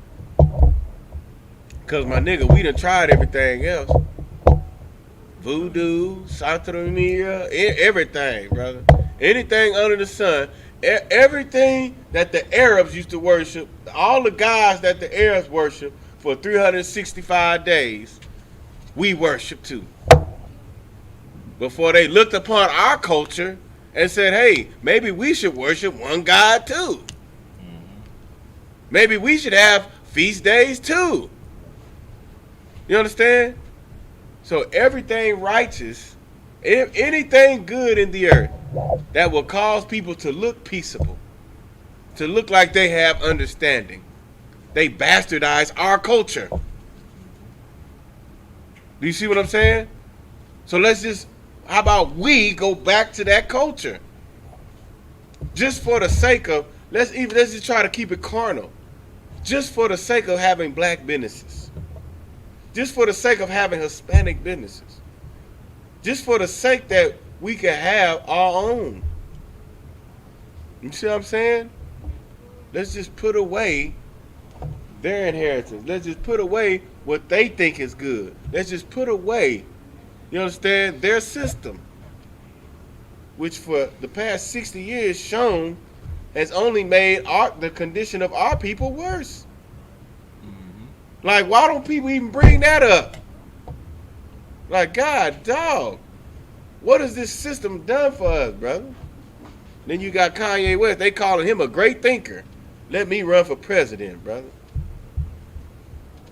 Because, my nigga, we done tried everything else. Voodoo, Santeria, everything, brother. Anything under the sun. Everything that the Arabs used to worship, all the gods that the Arabs worship for 365 days, we worship too. Before they looked upon our culture and said, hey, maybe we should worship one God too. Maybe we should have feast days too. You understand? So everything righteous, anything good in the earth that will cause people to look peaceable, to look like they have understanding, they bastardize our culture. Do you see what I'm saying? So how about we go back to that culture? Just for the sake of, let's just try to keep it carnal. Just for the sake of having black businesses. Just for the sake of having Hispanic businesses. Just for the sake that we can have our own. You see what I'm saying? Let's just put away their inheritance. Let's just put away what they think is good. Let's just put away, you understand, their system, which for the past 60 years shown has only made the condition of our people worse. Like, why don't people even bring that up? Like, God, dog, what has this system done for us, brother? Then you got Kanye West. They calling him a great thinker. Let me run for president, brother.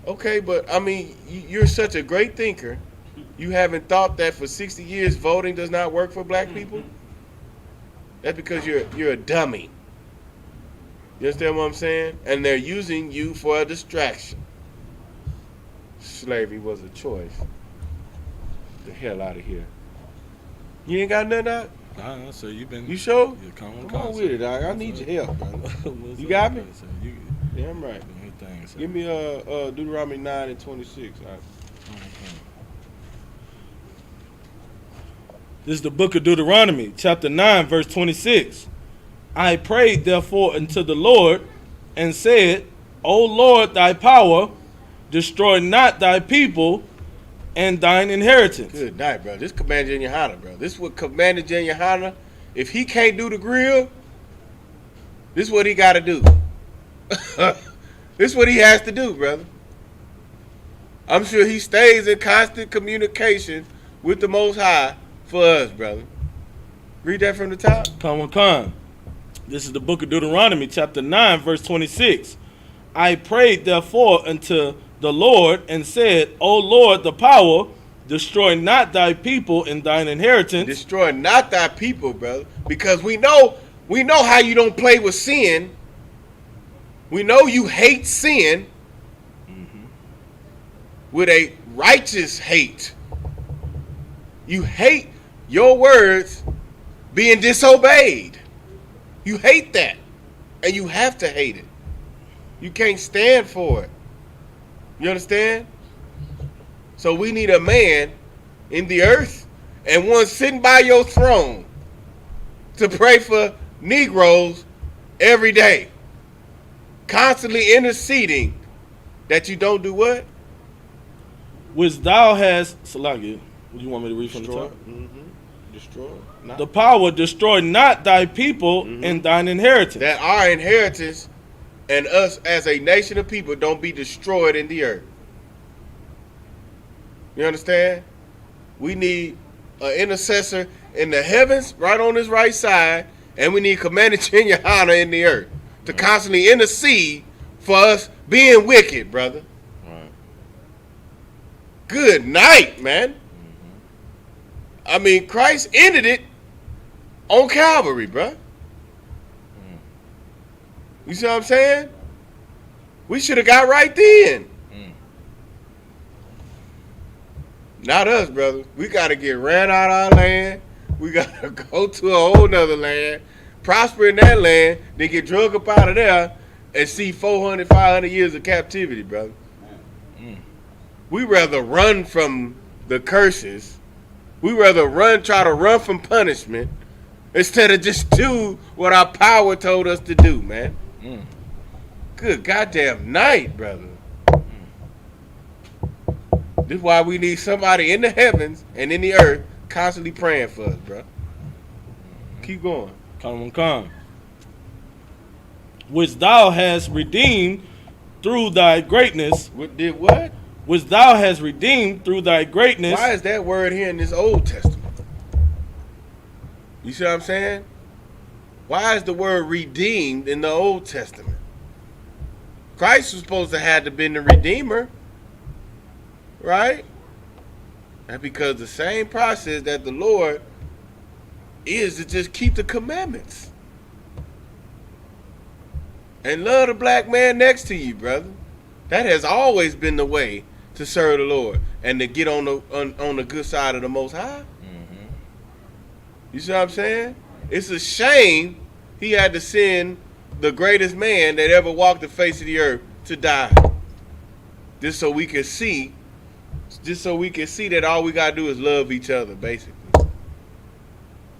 Okay, but, I mean, you're such a great thinker. You haven't thought that for 60 years voting does not work for black people? That's because you're a dummy. You understand what I'm saying? And they're using you for a distraction. Slavery was a choice. Get the hell out of here. You ain't got nothing out? Nah, so you sure? Come on with it, dog. I need your help, brother. You got me? Yeah, I'm right. Give me Deuteronomy 9 and 26. All right. This is the book of Deuteronomy, chapter 9, verse 26. I prayed therefore unto the Lord and said, O Lord, thy power, destroy not thy people and thine inheritance. Good night, bro. This Commander Yehoiada, bro. This is what Commander Yehoiada, if he can't do the grill, this is what he got to do. This is what he has to do, brother. I'm sure he stays in constant communication with the Most High for us, brother. Read that from the top. Come. This is the book of Deuteronomy, chapter 9, verse 26. I prayed therefore unto the Lord and said, O Lord, the power, destroy not thy people and thine inheritance. Destroy not thy people, brother. Because we know how you don't play with sin. We know you hate sin with a righteous hate. You hate your words being disobeyed. You hate that. And you have to hate it. You can't stand for it. You understand? So we need a man in the earth and one sitting by your throne to pray for Negroes every day, constantly interceding that you don't do what? Which thou hast, Salagi, what you want me to read from the top? Destroy. The power, destroy not thy people and thine inheritance. That our inheritance and us as a nation of people don't be destroyed in the earth. You understand? We need an intercessor in the heavens, right on his right side, and we need Commander Chinyahana in the earth to constantly intercede for us being wicked, brother. Right. Good night, man. I mean, Christ ended it on Calvary, bro. You see what I'm saying? We should have got right then. Not us, brother. We got to get ran out of our land. We got to go to a whole nother land, prosper in that land, then get drug up out of there and see 400, 500 years of captivity, brother. We rather run from the curses. We rather try to run from punishment instead of just do what our power told us to do, man. Good goddamn night, brother. This is why we need somebody in the heavens and in the earth constantly praying for us, bro. Keep going. Come. Which thou hast redeemed through thy greatness. What did what? Which thou hast redeemed through thy greatness. Why is that word here in this Old Testament? You see what I'm saying? Why is the word redeemed in the Old Testament? Christ was supposed to have been the Redeemer, right? That's because the same process that the Lord is to just keep the commandments and love the black man next to you, brother. That has always been the way to serve the Lord and to get on the good side of the Most High. You see what I'm saying? It's a shame he had to send the greatest man that ever walked the face of the earth to die, just so we can see that all we gotta do is love each other, basically.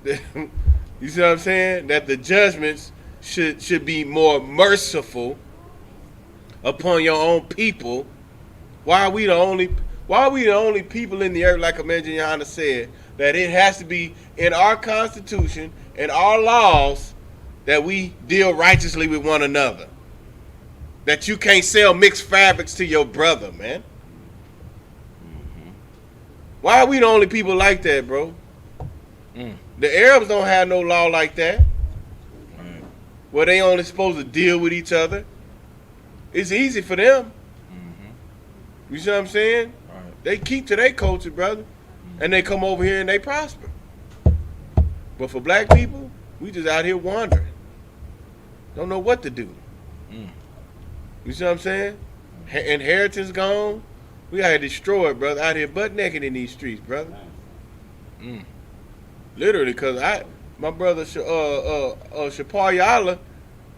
You see what I'm saying? That the judgments should be more merciful upon your own people. Why are we the only people in the earth, like Commander Yana said, that it has to be in our Constitution and our laws that we deal righteously with one another? That you can't sell mixed fabrics to your brother, man. Why are we the only people like that, bro? The Arabs don't have no law like that. Where they only supposed to deal with each other. It's easy for them. You see what I'm saying? Right. They keep to their culture, brother. And they come over here and they prosper. But for black people, we just out here wandering. Don't know what to do. You see what I'm saying? Inheritance gone. We out here destroyed, brother. Out here butt naked in these streets, brother. Literally, cause my brother Shapar Yala,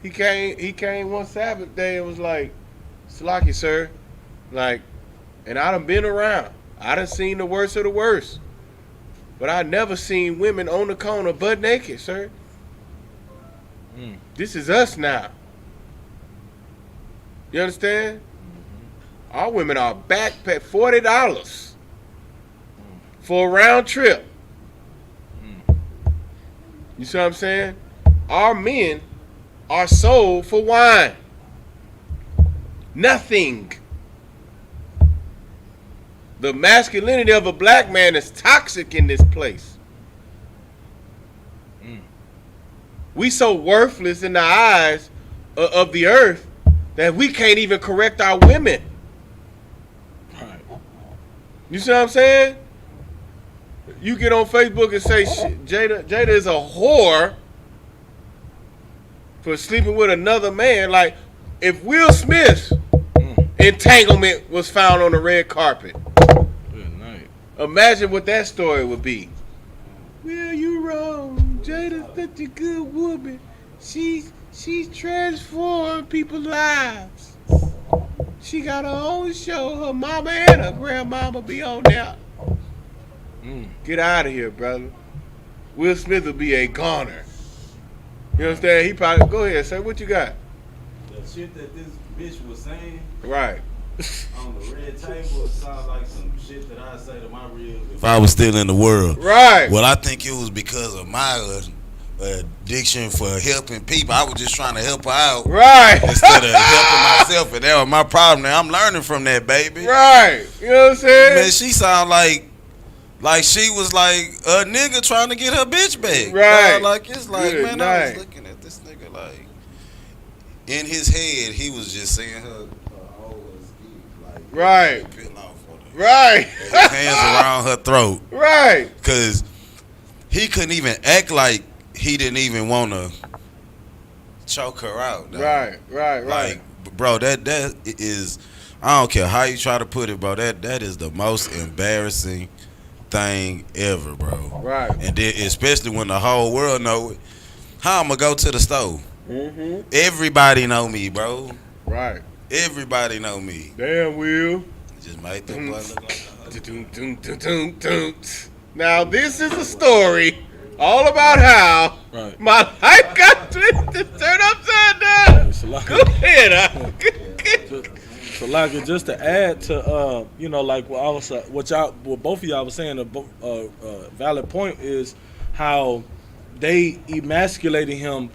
he came one Sabbath day and was like, "Salaki, sir," like, and I done been around. I done seen the worst of the worst, but I never seen women on the corner butt naked, sir. This is us now. You understand? Our women are backpack $40 for a round trip. You see what I'm saying? Our men are sold for wine. Nothing. The masculinity of a black man is toxic in this place. We so worthless in the eyes of the earth that we can't even correct our women. Right. You see what I'm saying? You get on Facebook and say Jada is a whore for sleeping with another man. Like, if Will Smith's entanglement was found on the red carpet, good night. Imagine what that story would be. Will, you wrong. Jada's such a good woman. She's transformed people's lives. She got her own show. Her mama and her grandmama be on there. Get out of here, brother. Will Smith will be a goner. You understand? He probably go ahead, sir. What you got? The shit that this bitch was saying Right. on the red table sounds like some shit that I say to my real. If I was still in the world, Right. Well, I think it was because of my addiction for helping people. I was just trying to help her out, Right. instead of helping myself, and that was my problem. Now I'm learning from that, baby. Right. You know what I'm saying? Man, she sound like she was like a nigga trying to get her bitch back. Right. Like it's like, Good man, night. I was looking at this nigga like in his head, he was just saying her whole ski, like Right. peel off on her. Right. His hands around her throat, Right. cause he couldn't even act like he didn't even want to choke her out. Dog. Right. Right. Like, bro, that is, I don't care how you try to put it, bro. That is the most embarrassing thing ever, bro. Right. And then, especially when the whole world know it. How I'm gonna go to the store? Mm-hmm. Everybody know me, bro. Right. Everybody know me. Damn, Will. Just make that boy look like a hoe. Dun-dun-dun-dun-dun. Now this is a story all about how Right. my life got twisted, turned upside down. It's a lot. Go ahead. So, like, just to add to, you know, like what both of y'all was saying, a valid point is how they emasculated him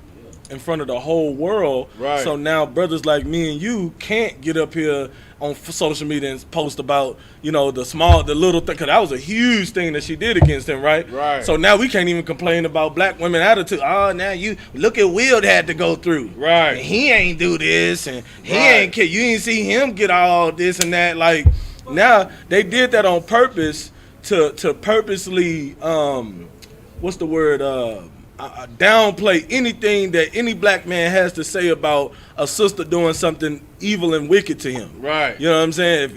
in front of the whole world. Right. So now brothers like me and you can't get up here on social media and post about, you know, the little thing, because that was a huge thing that she did against him, right? Right. So now we can't even complain about black women attitude. Oh, now you look at Will had to go through. Right. And he ain't do this, and he Right. ain't care. You ain't see him get all this and that. Like, now they did that on purpose to purposely, what's the word? Downplay anything that any black man has to say about a sister doing something evil and wicked to him. Right. You know what I'm saying?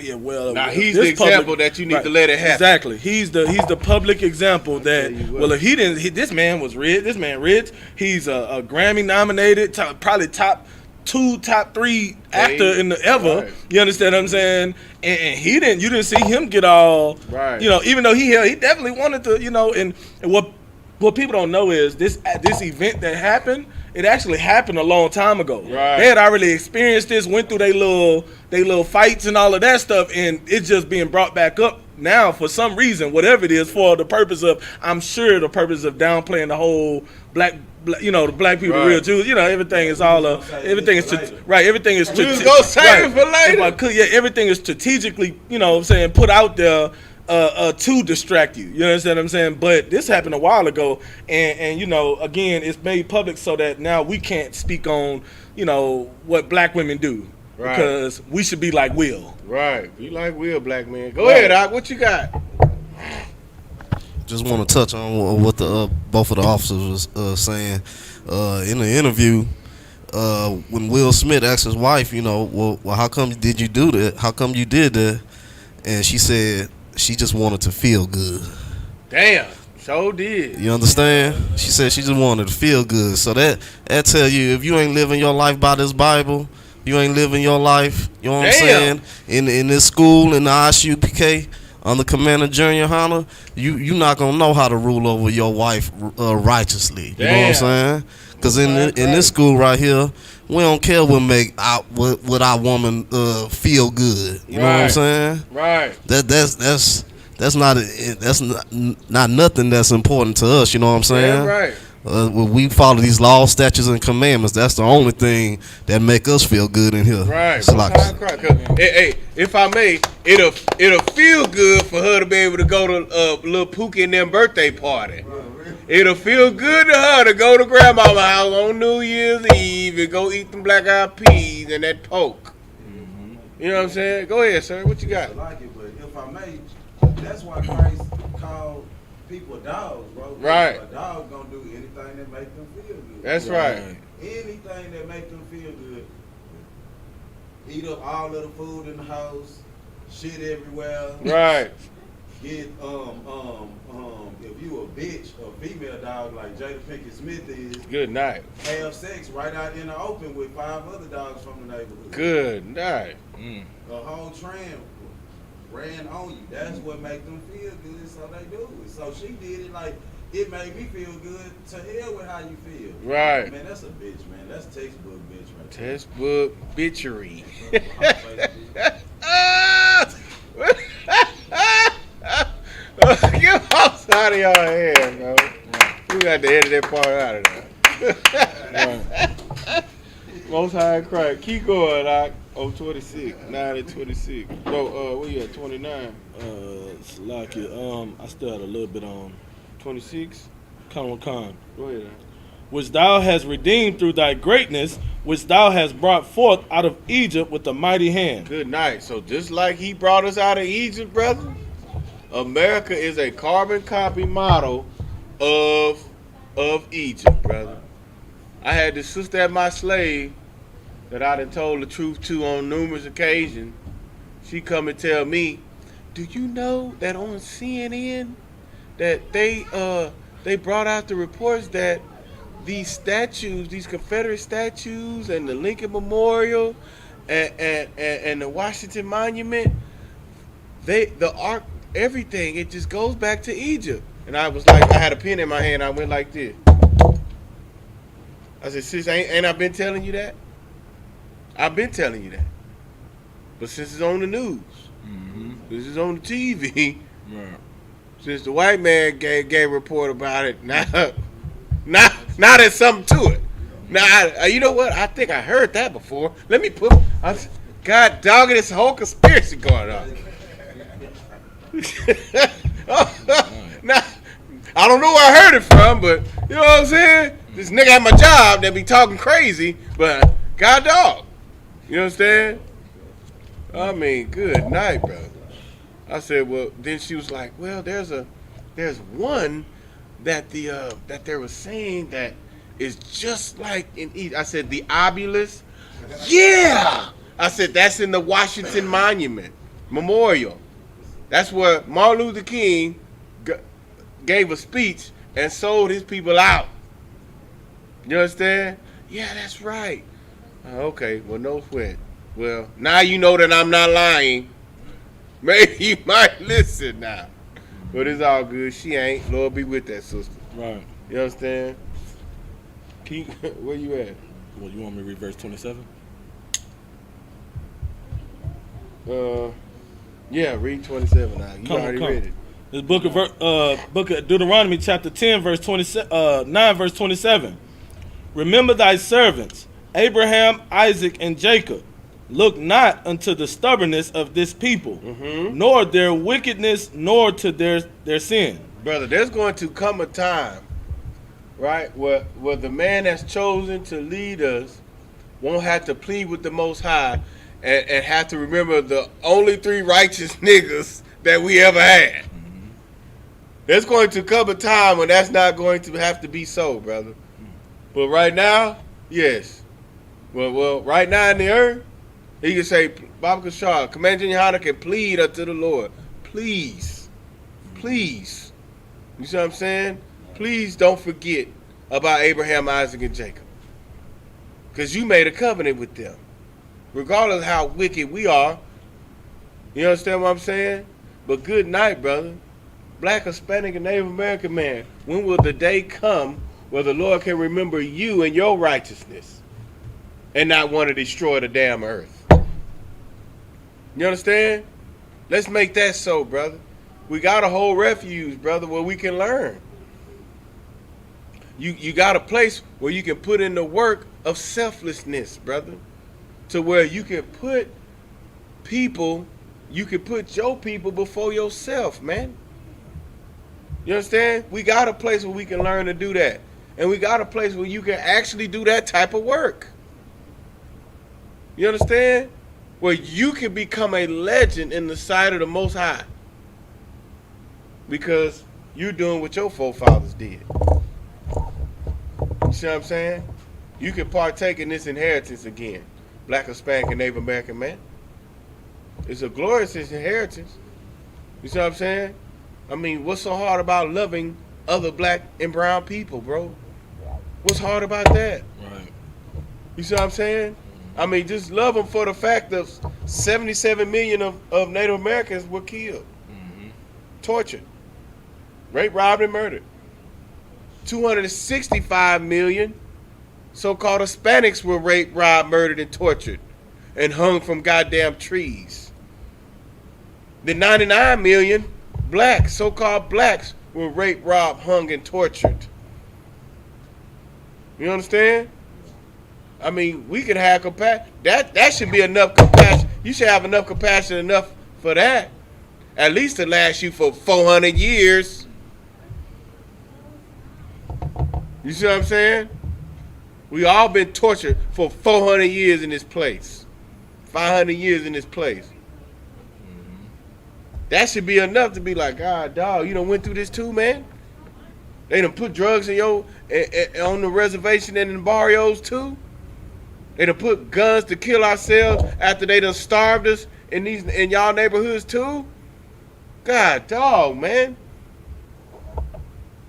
Now if he's this the example that you need to let it happen. Exactly. He's the public example that, well, if he didn't, this man was rich. This man rich. He's a Grammy nominated, probably top 2, top 3 actor in the ever. Right. You understand what I'm saying? And he didn't. You didn't see him get all. Right. You know, even though he definitely wanted to. You know, and what people don't know is this event that happened. It actually happened a long time ago. Right. They had already experienced this, went through their little fights and all of that stuff, and it's just being brought back up now for some reason, whatever it is, for the purpose of, I'm sure, the purpose of downplaying the whole black you know, the black people, Right. real Jews. You know, everything is all everything is right. Everything is We was gonna save it for later. If I could, yeah, everything is strategically, you know what I'm saying, put out there to distract you. You understand what I'm saying? But this happened a while ago, and you know, again, it's made public so that now we can't speak on, you know, what black women do. Right. Because we should be like Will. Right. You like Will, black man. Go Right. ahead, Doc. What you got? Just want to touch on what the both of the officers was saying in the interview. When Will Smith asked his wife, you know, well, how come did you do that? How come you did that? And she said she just wanted to feel good. Damn. So did. You understand? She said she just wanted to feel good. So that tell you, if you ain't living your life by this Bible, you ain't living your life. You know what I'm saying? In this school, in the Isupk, under Commander Junior Hunter, you not gonna know how to rule over your wife righteously. You know what I'm saying? Because in this school right here, we don't care what make what our woman feel good. You know what I'm saying? Right. That's not nothing that's important to us. You know what I'm saying? Yeah, right. When we follow these laws, statutes, and commandments, that's the only thing that make us feel good in here. Right. It's like, Hey, if I may, it'll feel good for her to be able to go to little Pookie and them birthday party. It'll feel good to her to go to grandmama's house on New Year's Eve and go eat them black eyed peas and that pork. You know what I'm saying? Go ahead, sir. What you got? I like it, but if I may, that's why Christ called people dogs, bro. Right. A dog gonna do anything that make them feel good. That's right. Anything that make them feel good. Eat up all of the food in the house, shit everywhere. Right. Get if you a bitch, a female dog like Jada Pinkett Smith is, Good night. have sex right out in the open with 5 other dogs from the neighborhood. Good night. A whole tram. ran on you. That's what make them feel good, so they do it. So she did it like, it made me feel good. To hell with how you feel. Right. Man, that's a bitch, man. That's textbook bitch right there. Textbook bitchery. Get outside of y'all head, bro. We got to edit that part out of there. Most High Christ. Keep going, Doc. Oh, 26. 9 and 26. No, where you at? 29. Salaki. I still had a little bit on 26. Con. Go ahead. Which thou hast redeemed through thy greatness, which thou hast brought forth out of Egypt with a mighty hand. Good night. So just like he brought us out of Egypt, brother, America is a carbon copy model of Egypt, brother. I had this sister at my slave that I done told the truth to on numerous occasions. She come and tell me, do you know that on CNN that they brought out the reports that these statues, these Confederate statues and the Lincoln Memorial and the Washington Monument, the ark, everything, it just goes back to Egypt. And I was like, I had a pen in my hand, I went like this. I said, sis, ain't I been telling you that? I've been telling you that. But since it's on the news, this is on the TV, since the white man gave a report about it, now there's something to it. Now, you know what? I think I heard that before. Let me put, God dog, this whole conspiracy going on. Now, I don't know where I heard it from, but you know what I'm saying? This nigga at my job that be talking crazy, but God dog. You understand? I mean, good night, bro. I said, well, then she was like, well, there's one that that they were saying that is just like in Egypt. I said, the obelisk? Yeah! I said, that's in the Washington Monument Memorial. That's where Martin Luther King gave a speech and sold his people out. You understand? Yeah, that's right. Okay, well, no sweat. Well, now you know that I'm not lying. Maybe you might listen now. But it's all good. She ain't. Lord be with that sister. Right. You understand? Where you at? Well, you want me to read verse 27? Yeah, read 27 now. You already read it. The book of Deuteronomy chapter 10, verse 9, verse 27. Remember thy servants, Abraham, Isaac, and Jacob. Look not unto the stubbornness of this people, nor their wickedness, nor to their sin. Brother, there's going to come a time, right, where the man that's chosen to lead us won't have to plead with the Most High and have to remember the only 3 righteous niggas that we ever had. There's going to come a time when that's not going to have to be so, brother. But right now, yes. Well, right now in the earth, he can say, Baba Kashar, Commander Johanna can plead unto the Lord. Please. Please. You see what I'm saying? Please don't forget about Abraham, Isaac, and Jacob. Because you made a covenant with them. Regardless of how wicked we are. You understand what I'm saying? But good night, brother. Black, Hispanic, and Native American man. When will the day come where the Lord can remember you and your righteousness and not want to destroy the damn earth? You understand? Let's make that so, brother. We got a whole refuge, brother, where we can learn. You got a place where you can put in the work of selflessness, brother, to where you can put people, you can put your people before yourself, man. You understand? We got a place where we can learn to do that. And we got a place where you can actually do that type of work. You understand? Where you can become a legend in the sight of the Most High. Because you're doing what your forefathers did. You see what I'm saying? You can partake in this inheritance again. Black, Hispanic, and Native American man. It's a glorious inheritance. You see what I'm saying? I mean, what's so hard about loving other black and brown people, bro? What's hard about that? Right. You see what I'm saying? I mean, just love them for the fact of 77 million of Native Americans were killed, tortured, raped, robbed, and murdered. 265 million so-called Hispanics were raped, robbed, murdered, and tortured, and hung from goddamn trees. The 99 million blacks, so-called blacks, were raped, robbed, hung, and tortured. You understand? I mean, we could have compassion. That should be enough compassion. You should have enough compassion enough for that. At least to last you for 400 years. You see what I'm saying? We all been tortured for 400 years in this place. 500 years in this place. That should be enough to be like, God, dog, you done went through this too, man? They done put drugs in on the reservation and in the barrios too? They done put guns to kill ourselves after they done starved us in y'all neighborhoods too? God, dog, man.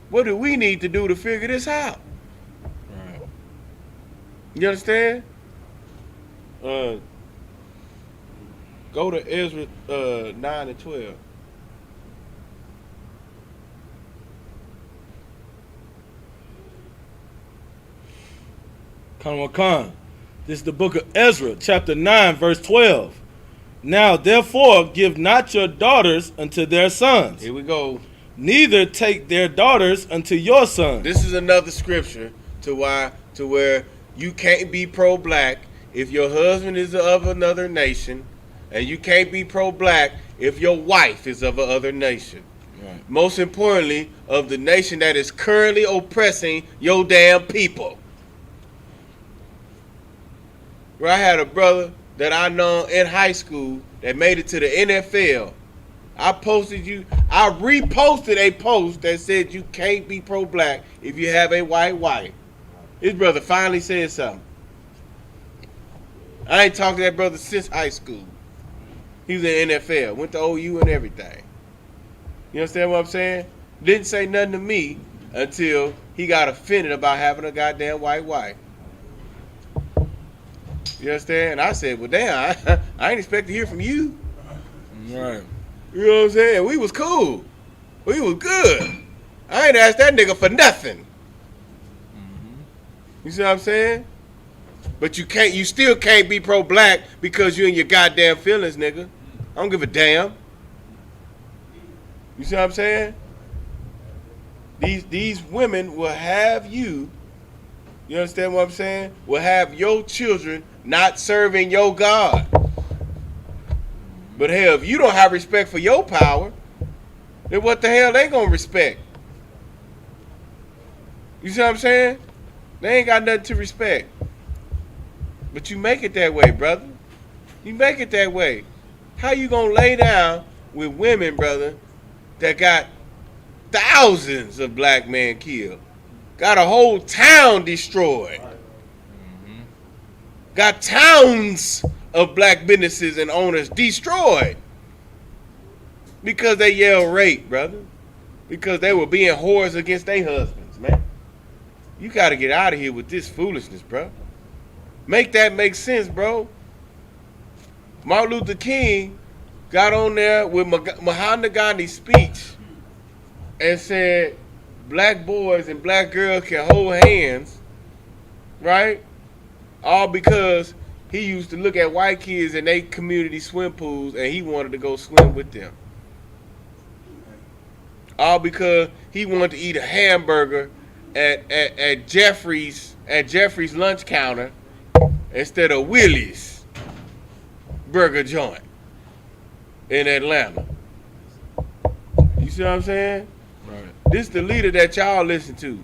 What do we need to do to figure this out? Right. You understand? Go to Ezra 9 and 12. Khan. This is the book of Ezra, chapter 9, verse 12. Now, therefore, give not your daughters unto their sons. Here we go. Neither take their daughters unto your sons. This is another scripture to where you can't be pro-black if your husband is of another nation, and you can't be pro-black if your wife is of another nation. Right. Most importantly, of the nation that is currently oppressing your damn people. Where I had a brother that I know in high school that made it to the NFL. I reposted a post that said you can't be pro-black if you have a white wife. His brother finally said something. I ain't talked to that brother since high school. He was in the NFL, went to OU and everything. You understand what I'm saying? Didn't say nothing to me until he got offended about having a goddamn white wife. You understand? And I said, well, damn, I ain't expect to hear from you. Right. You know what I'm saying? We was cool. We was good. I ain't asked that nigga for nothing. Mm-hmm. You see what I'm saying? But you still can't be pro-black because you in your goddamn feelings, nigga. I don't give a damn. You see what I'm saying? These women will have you understand what I'm saying? Will have your children not serving your God. But hell, if you don't have respect for your power, then what the hell they gonna respect? You see what I'm saying? They ain't got nothing to respect. But you make it that way, brother. You make it that way. How you gonna lay down with women, brother, that got thousands of black men killed? Got a whole town destroyed. Mm-hmm. Got towns of black businesses and owners destroyed. Because they yelled rape, brother. Because they were being whores against their husbands, man. You gotta get out of here with this foolishness, bro. Make that make sense, bro. Martin Luther King got on there with Mahatma Gandhi's speech and said black boys and black girls can hold hands, right? All because he used to look at white kids in their community swim pools and he wanted to go swim with them. All because he wanted to eat a hamburger at Jeffrey's lunch counter instead of Willie's burger joint in Atlanta. You see what I'm saying? Right. This the leader that y'all listen to.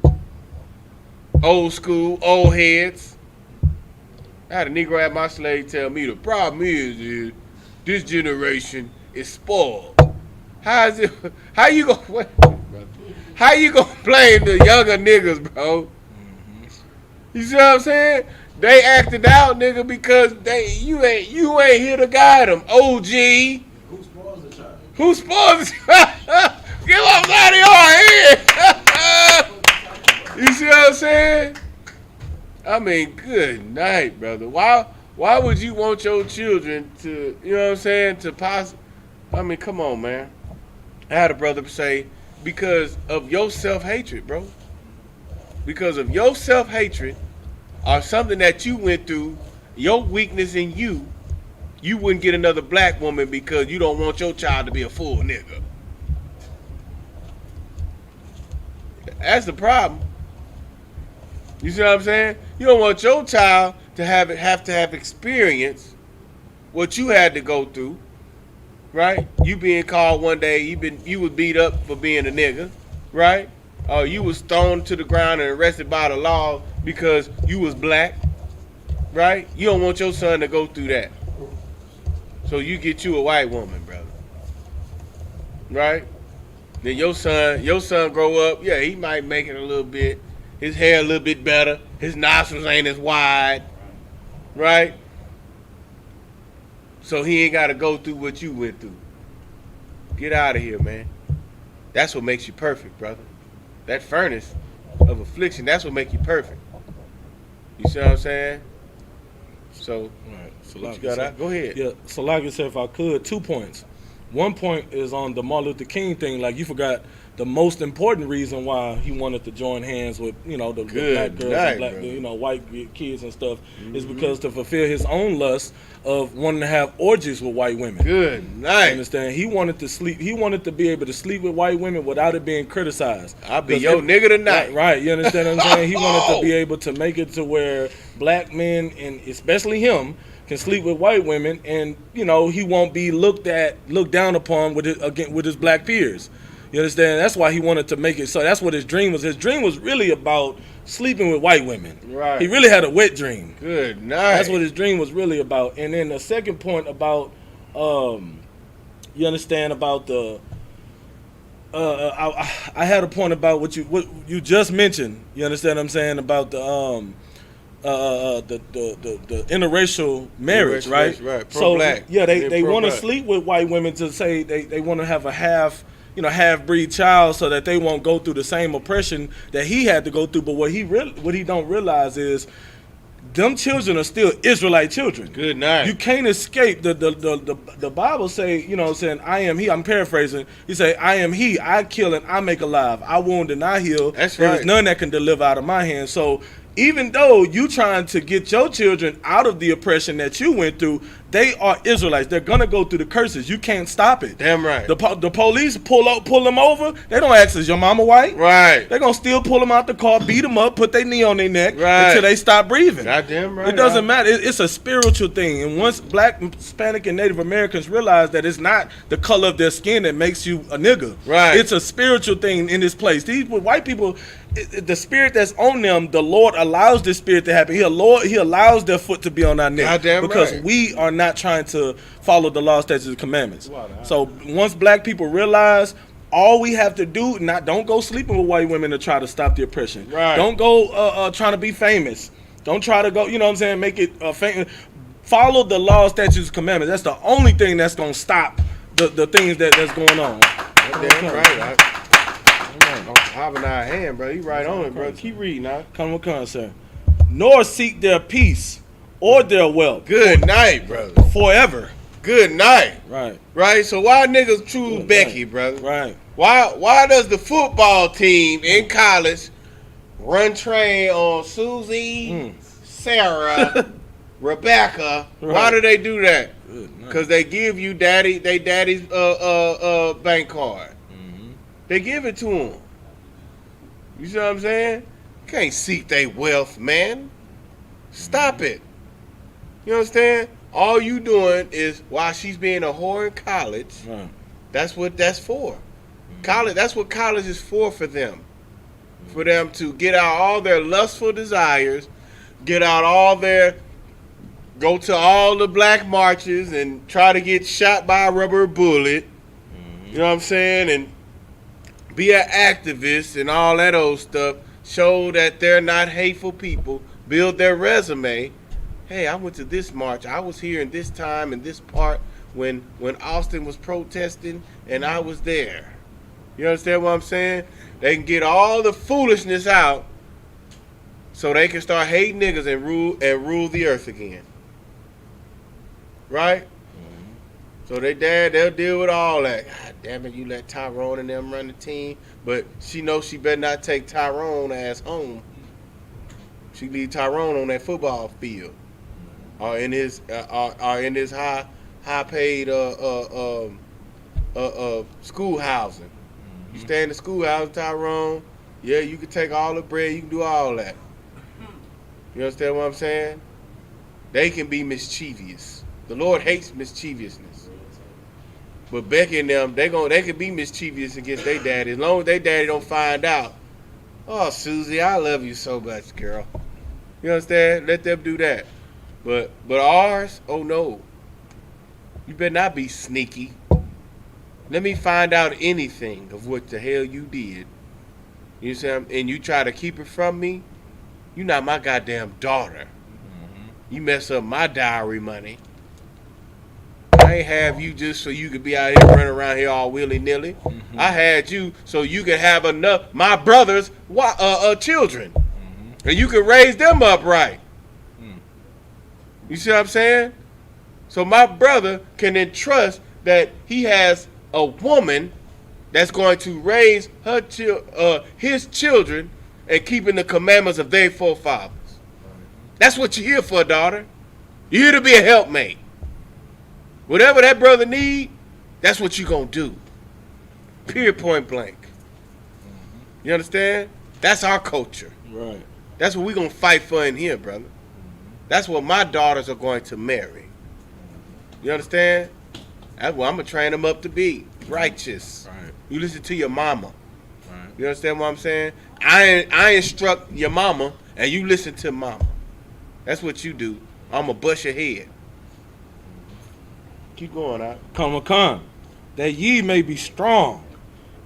Old school, old heads. I had a Negro at my slave tell me the problem is this generation is spoiled. How you gonna blame the younger niggas, bro? Mm-hmm. You see what I'm saying? They acted out, nigga, because you ain't here to guide them. OG. Who spoils the child? Who spoils the child? Get off out of your head. You see what I'm saying? I mean, good night, brother. Why Why would you want your children to, you know what I'm saying, I mean, come on, man. I had a brother say, because of your self-hatred, bro. Because of your self-hatred or something that you went through, your weakness in you, you wouldn't get another black woman because you don't want your child to be a full nigga. That's the problem. You see what I'm saying? You don't want your child to have experience what you had to go through, right? You being called one day, you was beat up for being a nigga, right? Or you was thrown to the ground and arrested by the law because you was black, right? You don't want your son to go through that. So you get you a white woman, brother. Right? Then your son grow up, yeah, he might make it a little bit. His hair a little bit better. His nostrils ain't as wide. Right? So he ain't got to go through what you went through. Get out of here, man. That's what makes you perfect, brother. That furnace of affliction, that's what makes you perfect. You see what I'm saying? So, Right. So what like you got I out? said, Go ahead. yeah. So like I said, if I could, 2 points. One point is on the Martin Luther King thing. Like, you forgot the most important reason why he wanted to join hands with, the black girls and black, brother. white kids and stuff, is because to fulfill his own lust of wanting to have orgies with white women. Good You night. understand? He wanted to sleep. He wanted to be able to sleep with white women without it being criticized. I'll be your nigga tonight. Right. You understand what I'm saying? He wanted to be able to make it to where black men, and especially him, can sleep with white women, and he won't be looked down upon with his black peers. You understand? That's why he wanted to make it. So that's what his dream was. His dream was really about sleeping with white women. Right. He really had a wet dream. Good night. That's what his dream was really about. And then the second point about, you understand about the. I had a point about what you just mentioned. You understand what I'm saying about the interracial marriage, right? Right. So Pro-black. yeah, they want to pro-black. sleep with white women to say they want to have a half-breed child so that they won't go through the same oppression that he had to go through. But what he don't realize is them children are still Israelite children. Good night. You can't escape the Bible say, saying, I am he. I'm paraphrasing. He say, I am he. I kill and I make alive. I wound and I heal. That's There right. is none that can deliver out of my hand. So even though you trying to get your children out of the oppression that you went through, they are Israelites. They're gonna go through the curses. You can't stop it. Damn right. The police pull them over. They don't ask, is your mama white? Right. They're gonna still pull them out the car, beat them up, put their knee on their neck Right. until they stop breathing. Goddamn right. It doesn't matter. It's a spiritual thing. And once Black, Hispanic, and Native Americans realize that it's not the color of their skin that makes you a nigga. Right. It's a spiritual thing in this place. These white people, the spirit that's on them, the Lord allows this spirit to happen. He allows their foot to be on our neck. Goddamn because right. we are not trying to follow the law, statutes, and commandments. So once Black people realize, all we have to do, don't go sleeping with white women to try to stop the oppression. Right. Don't go trying to be famous. Don't try to go, make it famous. Follow the law, statutes, and commandments. That's the only thing that's going to stop the things that's going on. Goddamn right. I'm hopping our hand, bro. You right on it, bro. Keep reading, now. Come on, sir. Nor seek their peace or their wealth Good night, brother. forever. Good night. Right. Right? So why niggas choose Good Becky, night. brother? Right. Why does the football team in college run train on Susie, Sarah, Rebecca? Why Right. do they do that? Good night. Because they give you daddy's bank card. They give it to them. You see what I'm saying? You can't seek their wealth, man. Stop it. You understand? All you doing is, while she's being a whore in college, Right. that's what that's for. College. That's what college is for them. For them to get out all their lustful desires, get out all their, go to all the black marches and try to get shot by a rubber bullet. You know what I'm saying? And be an activist and all that old stuff. Show that they're not hateful people. Build their resume. Hey, I went to this march. I was here in this time in this part when Austin was protesting, and I was there. You understand what I'm saying? They can get all the foolishness out so they can start hating niggas and rule the earth again. right? So they dad, they'll deal with all that. God damn it, you let Tyrone and them run the team. But she knows she better not take Tyrone ass home. She leave Tyrone on that football field. Or in his high paid school housing. You stay in the schoolhouse, Tyrone. Yeah, you can take all the bread. You can do all that. You understand what I'm saying? They can be mischievous. The Lord hates mischievousness. But Becky and them, they can be mischievous against their daddy as long as their daddy don't find out. Oh, Susie, I love you so much, girl. You understand? Let them do that. But ours, oh no. You better not be sneaky. Let me find out anything of what the hell you did. You see, and you try to keep it from me. You're not my goddamn daughter. You mess up my dowry money. I ain't have you just so you could be out here running around here all willy-nilly. I had you so you could have enough my brother's children. And you could raise them up right. You see what I'm saying? So my brother can entrust that he has a woman that's going to raise his children and keeping the commandments of their forefathers. That's what you're here for, daughter. You're here to be a helpmate. Whatever that brother need, that's what you gonna do. Period, point blank. You understand? That's our culture. Right. That's what we gonna fight for in here, brother. That's what my daughters are going to marry. You understand? That's what I'm gonna train them up to be. Righteous. Right. You listen to your mama. Right. You understand what I'm saying? I instruct your mama, and you listen to mama. That's what you do. I'm gonna bust your head. Keep going, out. Come, that ye may be strong,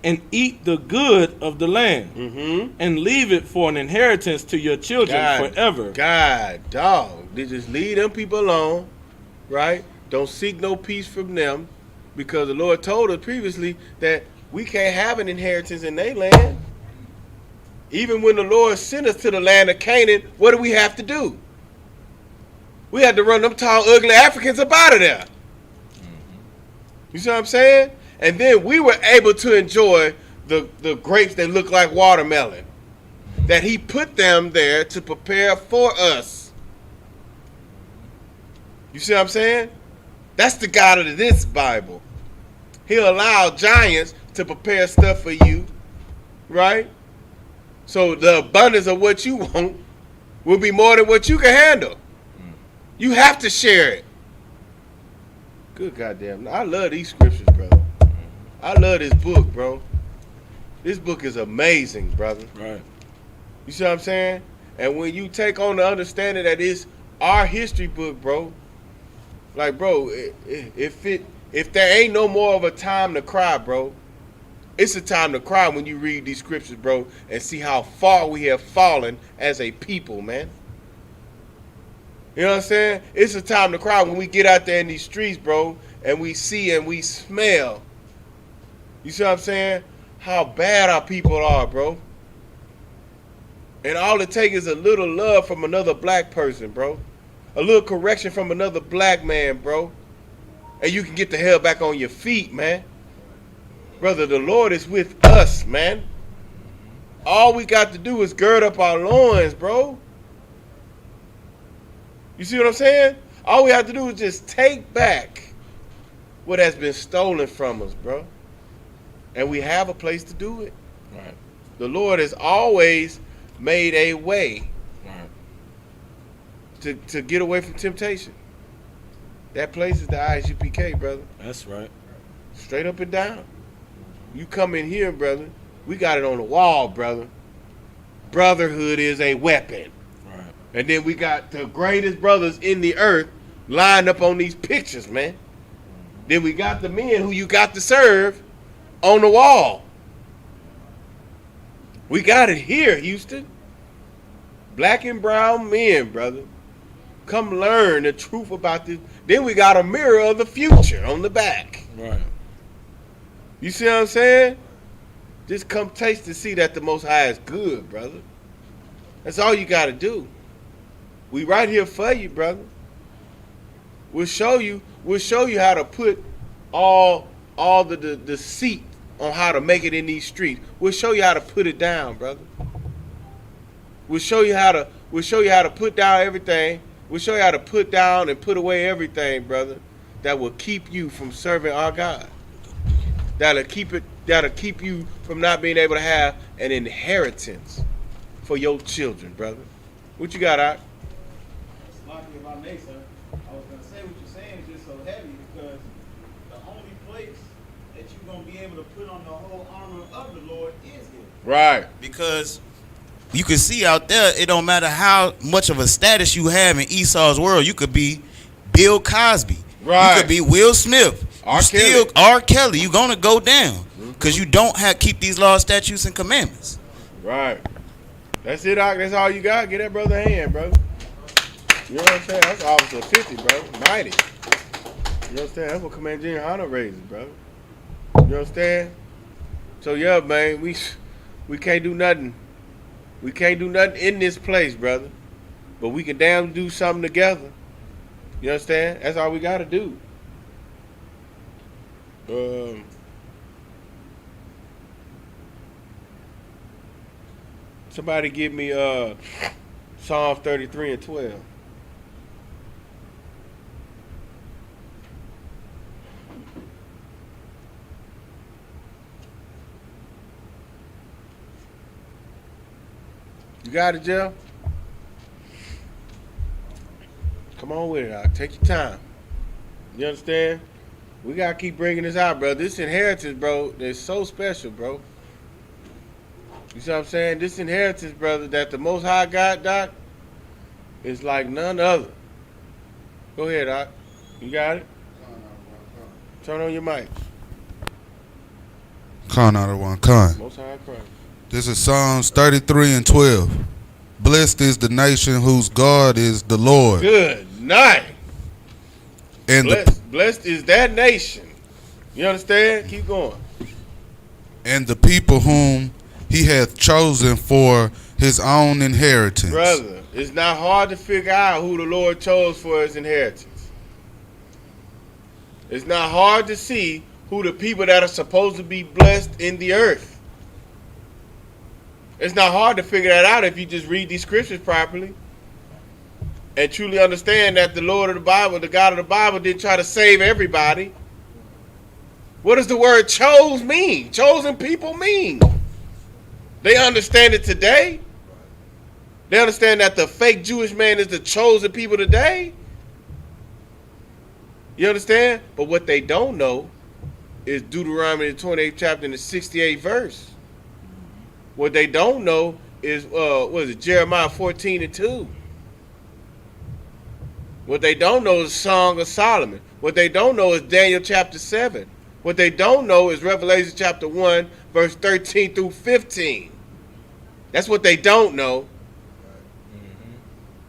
and eat the good of the land, and leave it for an inheritance to your children forever. God, dog. They just leave them people alone, right? Don't seek no peace from them, because the Lord told us previously that we can't have an inheritance in their land. Even when the Lord sent us to the land of Canaan, what do we have to do? We had to run them tall, ugly Africans up out of there. You see what I'm saying? And then we were able to enjoy the grapes that look like watermelon. That he put them there to prepare for us. You see what I'm saying? That's the God of this Bible. He'll allow giants to prepare stuff for you, right? So the abundance of what you want will be more than what you can handle. You have to share it. Good goddamn. I love these scriptures, brother. I love this book, bro. This book is amazing, brother. Right. You see what I'm saying? And when you take on the understanding that it's our history book, bro, like, bro, if there ain't no more of a time to cry, bro, it's a time to cry when you read these scriptures, bro, and see how far we have fallen as a people, man. You know what I'm saying? It's a time to cry when we get out there in these streets, bro, and we see and we smell. You see what I'm saying? How bad our people are, bro. And all it takes is a little love from another black person, bro. A little correction from another black man, bro. And you can get the hell back on your feet, man. Brother, the Lord is with us, man. All we got to do is gird up our loins, bro. You see what I'm saying? All we have to do is just take back what has been stolen from us, bro. And we have a place to do it. Right. The Lord has always made a way to get away from temptation. That place is the Isupk, brother. That's right. Straight up and down. You come in here, brother, we got it on the wall, brother. Brotherhood is a weapon. Right. And then we got the greatest brothers in the earth lined up on these pictures, man. Then we got the men who you got to serve on the wall. We got it here, Houston. Black and brown men, brother. Come learn the truth about this. Then we got a mirror of the future on the back. Right. You see what I'm saying? Just come taste and see that the Most High is good, brother. That's all you got to do. We right here for you, brother. We'll show you how to put all the deceit on how to make it in these streets. We'll show you how to put it down, brother. We'll show you how to put down everything. We'll show you how to put down and put away everything, brother, that will keep you from serving our God. That'll keep you from not being able to have an inheritance for your children, brother. What you got, Ike? Lucky if I may, sir. I was gonna say what you're saying is just so heavy because the only place that you're gonna be able to put on the whole armor of the Lord is here. Right. Because you can see out there, it don't matter how much of a status you have in Esau's world. You could be Bill Cosby. Right. You could be Will Smith. R. Kelly. You're gonna go down because you don't keep these laws, statutes, and commandments. Right. That's it, Ike. That's all you got. Get that brother a hand, brother. You know what I'm saying? That's Officer 50, bro. Mighty. You know what I'm saying? That's what Command Junior Hunter raises, bro. You know what I'm saying? So yeah, man, we can't do nothing. We can't do nothing in this place, brother. But we can damn do something together. You understand? That's all we gotta do. Somebody give me Psalm 33 and 12. You got it, Jeff? Come on with it, Doc. Take your time. You understand? We got to keep bringing this out, bro. This inheritance, bro, is so special, bro. You see what I'm saying? This inheritance, brother, that the Most High got, Doc, is like none other. Go ahead, Doc. You got it? Turn on your mic. Con out of one con. Most High Christ. This is Psalms 33 and 12. Blessed is the nation whose God is the Lord. Good night. And blessed is that nation. You understand? Keep going. And the people whom he hath chosen for his own inheritance. Brother, it's not hard to figure out who the Lord chose for his inheritance. It's not hard to see who the people that are supposed to be blessed in the earth. It's not hard to figure that out if you just read these scriptures properly and truly understand that the Lord of the Bible, the God of the Bible, didn't try to save everybody. What does the word chose mean? Chosen people mean? They understand it today. They understand that the fake Jewish man is the chosen people today. You understand? But what they don't know is Deuteronomy, the 28th chapter and the 68th verse. What they don't know is, Jeremiah 14 and 2. What they don't know is Song of Solomon. What they don't know is Daniel chapter 7. What they don't know is Revelation chapter 1, verse 13 through 15. That's what they don't know.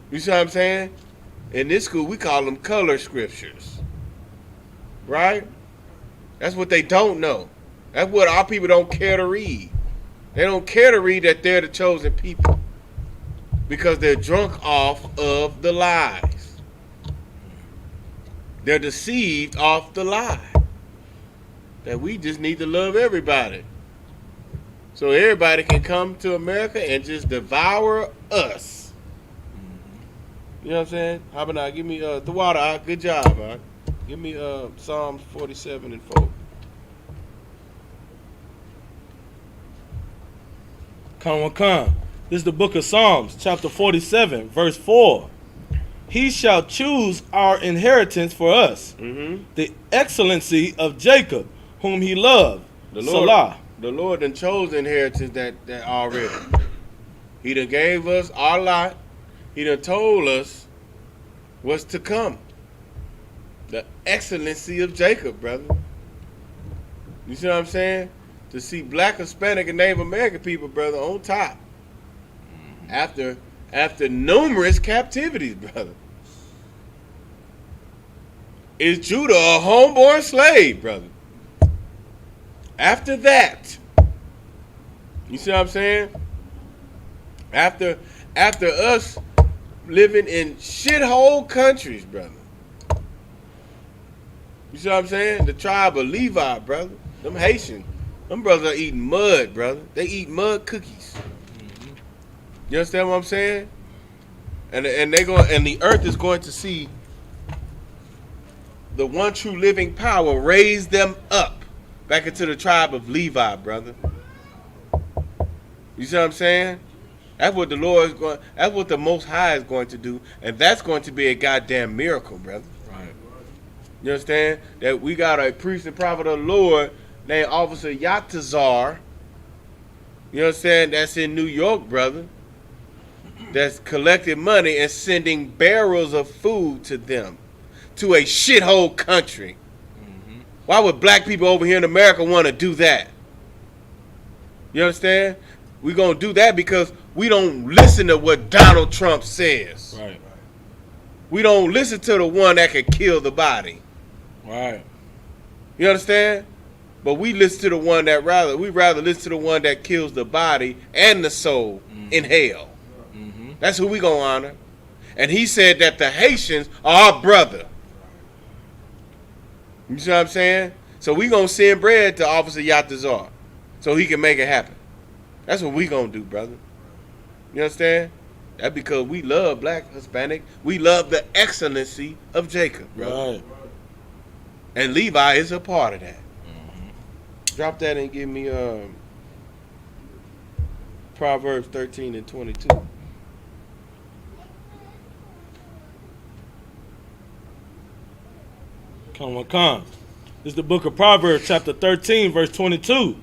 You see what I'm saying? In this school, we call them color scriptures. Right? That's what they don't know. That's what our people don't care to read. They don't care to read that they're the chosen people because they're drunk off of the lies. They're deceived off the lie that we just need to love everybody. So everybody can come to America and just devour us. You know what I'm saying? How about now? Give me the water. Good job, man. Give me Psalms 47 and 4. Come. This is the book of Psalms, chapter 47, verse 4. He shall choose our inheritance for us, the excellency of Jacob, whom he loved. Salah. The Lord done chose the inheritance that already. He done gave us our lot. He done told us what's to come. The excellency of Jacob, brother. You see what I'm saying? To see Black, Hispanic, and Native American people, brother, on top. After numerous captivities, brother. Is Judah a homeborn slave, brother? After that, you see what I'm saying? After us living in shithole countries, brother. You see what I'm saying? The tribe of Levi, brother. Them Haitian. Them brothers are eating mud, brother. They eat mud cookies. You understand what I'm saying? And the earth is going to see the one true living power raise them up back into the tribe of Levi, brother. You see what I'm saying? That's what the Lord is going. That's what the Most High is going to do, and that's going to be a goddamn miracle, brother. Right. You understand that we got a priest and prophet of the Lord named Officer Yatazar. You understand? That's in New York, brother. That's collecting money and sending barrels of food to them, to a shithole country. Mm-hmm. Why would black people over here in America want to do that? You understand? We're going to do that because we don't listen to what Donald Trump says. Right. We don't listen to the one that can kill the body. Right. You understand? But we listen to the one that rather listen to the one that kills the body and the soul in hell. Mm-hmm. That's who we going to honor. And he said that the Haitians are our brother. You see what I'm saying? So we going to send bread to Officer Yatazar so he can make it happen. That's what we going to do, brother. You understand? That's because we love black, Hispanic. We love the excellency of Jacob, brother. Right. And Levi is a part of that. Mm-hmm. Drop that and give me Proverbs 13 and 22. Come. This is the book of Proverbs, chapter 13, verse 22.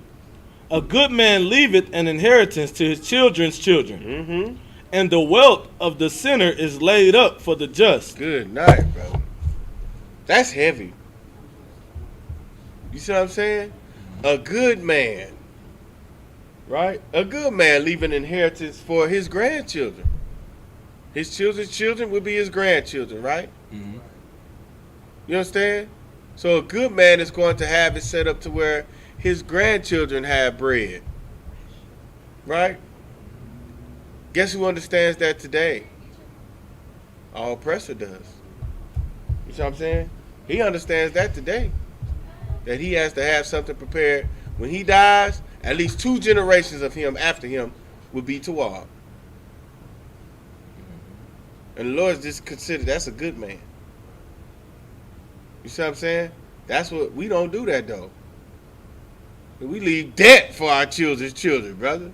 A good man leaveth an inheritance to his children's children, mm-hmm. and the wealth of the sinner is laid up for the just. Good night, brother. That's heavy. You see what I'm saying? A good man, right? A good man leave an inheritance for his grandchildren. His children's children will be his grandchildren, right? Mm-hmm. You understand? So a good man is going to have it set up to where his grandchildren have bread. Right? Guess who understands that today? Our oppressor does. You see what I'm saying? He understands that today. That he has to have something prepared. When he dies, at least 2 generations of him after him will be Tawab. And the Lord just considered that's a good man. You see what I'm saying? That's what we don't do that though. We leave debt for our children's children, brother.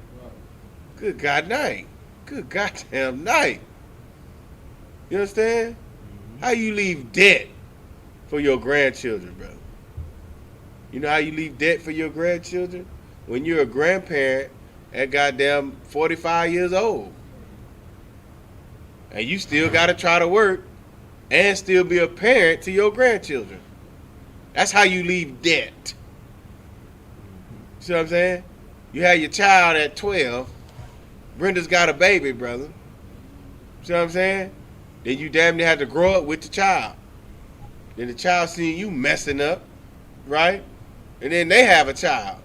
Good God night. Good goddamn night. You understand? How you leave debt for your grandchildren, brother? You know how you leave debt for your grandchildren? When you're a grandparent at goddamn 45 years old. And you still got to try to work and still be a parent to your grandchildren. That's how you leave debt. See what I'm saying? You had your child at 12. Brenda's got a baby, brother. See what I'm saying? Then you damn near have to grow up with the child. Then the child seeing you messing up, right? And then they have a child.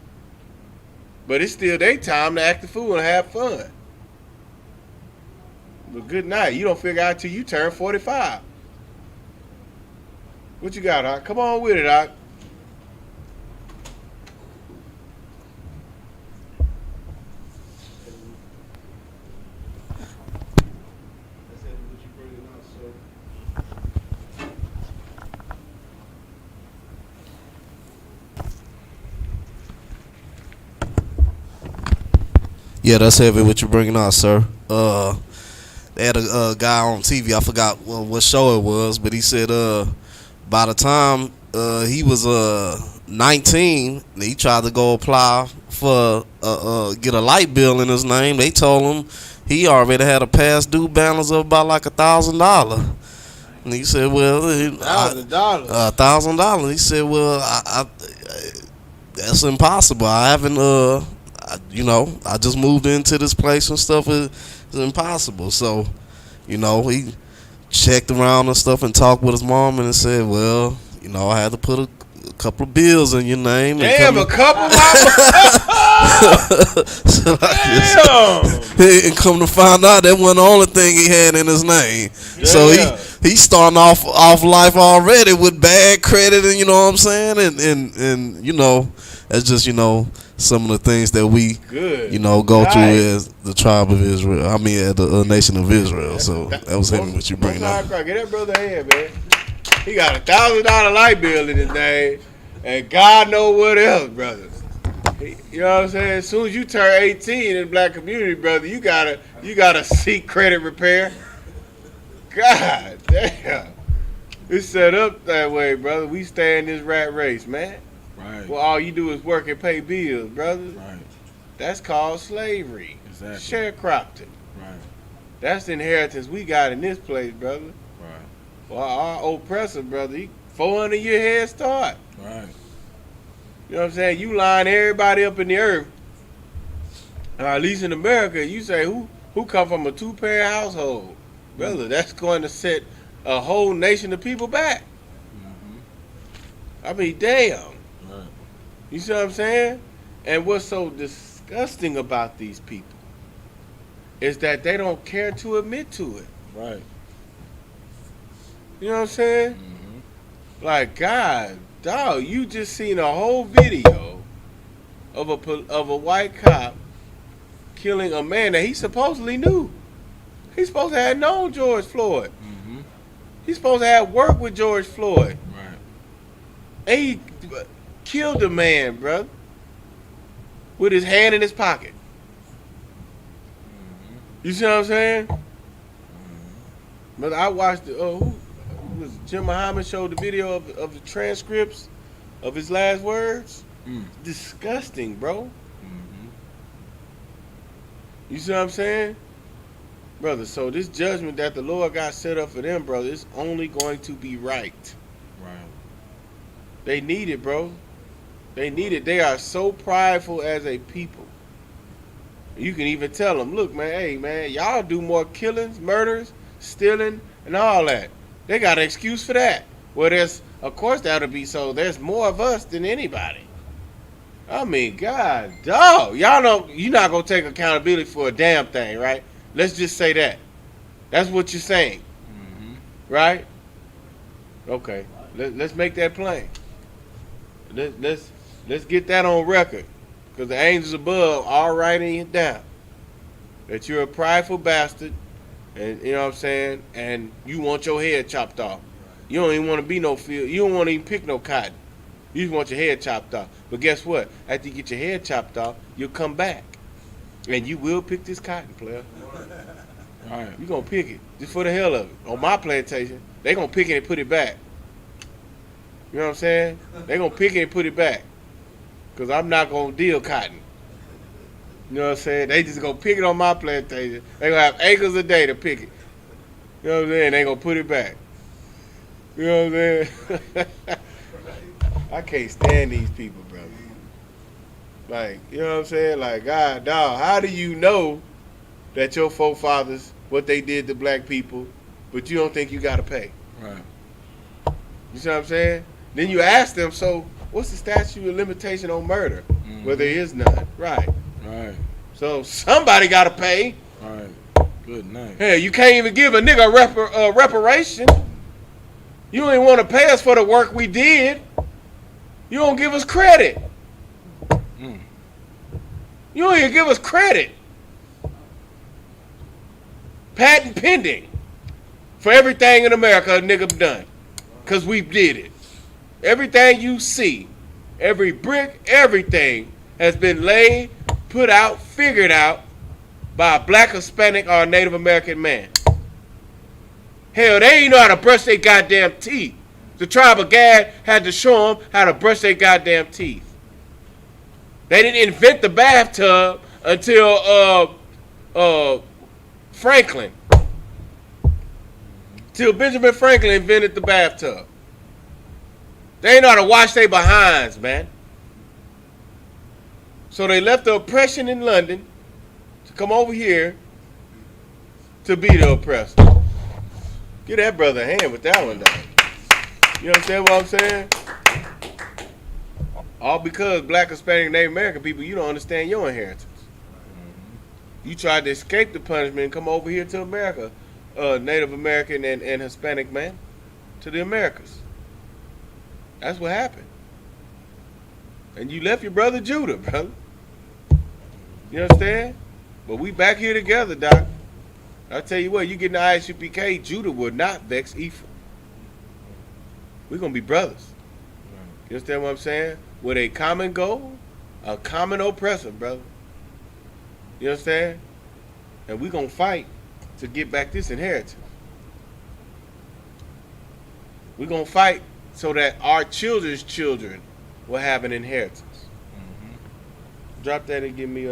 But it's still their time to act the fool and have fun. But good night. You don't figure out till you turn 45. What you got, Doc? Come on with it, Doc. Yeah, that's heavy what you're bringing out, sir. They had a guy on TV. I forgot what show it was, but he said by the time he was 19, he tried to go apply for get a light bill in his name. They told him he already had a past due balance of about like $1,000. And he said, "Well, $1,000." He said, "Well, I that's impossible. I haven't I just moved into this place and stuff. It's impossible." So, he checked around and stuff and talked with his mom and said, "Well, I had to put a couple of bills in your name." Damn, a couple, mama. Damn! And come to find out, that wasn't the only thing he had in his name. So he's starting off life already with bad credit, and you know what I'm saying, and you know, that's just, you know, some of the things that we go through as the tribe of Israel. I mean, as the nation of Israel. So that was heavy what you bringing up. Get that brother a hand, man. He got $1,000 light bill in his name, and God know what else, brother. You know what I'm saying? As soon as you turn 18 in the black community, brother, you gotta seek credit repair. God damn. It's set up that way, brother. We stay in this rat race, man. Right. Well, all you do is work and pay bills, brother. Right. That's called slavery. Exactly. Sharecropping. Right. That's the inheritance we got in this place, brother. Right. Well, our oppressor, brother, he 400 year head start. Right. You know what I'm saying? You line everybody up in the earth. At least in America, you say who come from a 2-parent household, brother? That's going to set a whole nation of people back. I mean, damn. Right. You see what I'm saying? And what's so disgusting about these people is that they don't care to admit to it. Right. You know what I'm saying? Like, God, dog, you just seen a whole video of a white cop killing a man that he supposedly knew. He's supposed to have known George Floyd. He's supposed to have worked with George Floyd. Right. And he killed a man, brother, with his hand in his pocket. You see what I'm saying? But I watched who was Jim Muhammad showed the video of the transcripts of his last words. Disgusting, bro. You see what I'm saying? Brother, so this judgment that the Lord got set up for them, brother, is only going to be right. Right. They need it, bro. They need it. They are so prideful as a people. You can even tell them, look, man, hey, man, y'all do more killings, murders, stealing, and all that. They got an excuse for that. Well, of course that'll be so. There's more of us than anybody. I mean, God, dog. Y'all know you're not going to take accountability for a damn thing, right? Let's just say that. That's what you're saying. Right? Okay. Let's make that plain. Let's get that on record. Because the angels above are writing it down. That you're a prideful bastard. And you know what I'm saying? And you want your head chopped off. You don't even want to be no field. You don't want to even pick no cotton. You just want your head chopped off. But guess what? After you get your head chopped off, you'll come back. And you will pick this cotton, player. All right, you're going to pick it just for the hell of it. On my plantation, they're going to pick it and put it back. You know what I'm saying? They're going to pick it and put it back. Because I'm not going to deal cotton. You know what I'm saying? They just going to pick it on my plantation. They're going to have acres a day to pick it. You know what I'm saying? They're going to put it back. You know what I'm saying? I can't stand these people, brother. Like, you know what I'm saying? Like, God, dog, how do you know that your forefathers, what they did to black people, but you don't think you got to pay? Right. You see what I'm saying? Then you ask them, so what's the statute of limitation on murder? Well, there is none. Right. Right. So somebody got to pay. All right. Good night. Hey, you can't even give a nigga a reparation. You don't even want to pay us for the work we did. You don't give us credit. You don't even give us credit. Patent pending for everything in America a nigga done. Because we did it. Everything you see, every brick, everything has been laid, put out, figured out by a black, Hispanic, or a Native American man. Hell, they ain't know how to brush their goddamn teeth. The tribe of Gad had to show them how to brush their goddamn teeth. They didn't invent the bathtub until Franklin. Till Benjamin Franklin invented the bathtub. They ain't know how to wash their behinds, man. So they left the oppression in London to come over here to be the oppressor. Give that brother a hand with that one, though. You understand what I'm saying? All because black, Hispanic, and Native American people, you don't understand your inheritance. You tried to escape the punishment and come over here to America, Native American and Hispanic man, to the Americas. That's what happened. And you left your brother Judah, brother. You understand? But we back here together, Doc. I tell you what, you get in the Isupk, Judah will not vex Ephraim. We're going to be brothers. You understand what I'm saying? With a common goal, a common oppressor, brother. You understand? And we're going to fight to get back this inheritance. We're going to fight so that our children's children will have an inheritance. Mm-hmm. Drop that and give me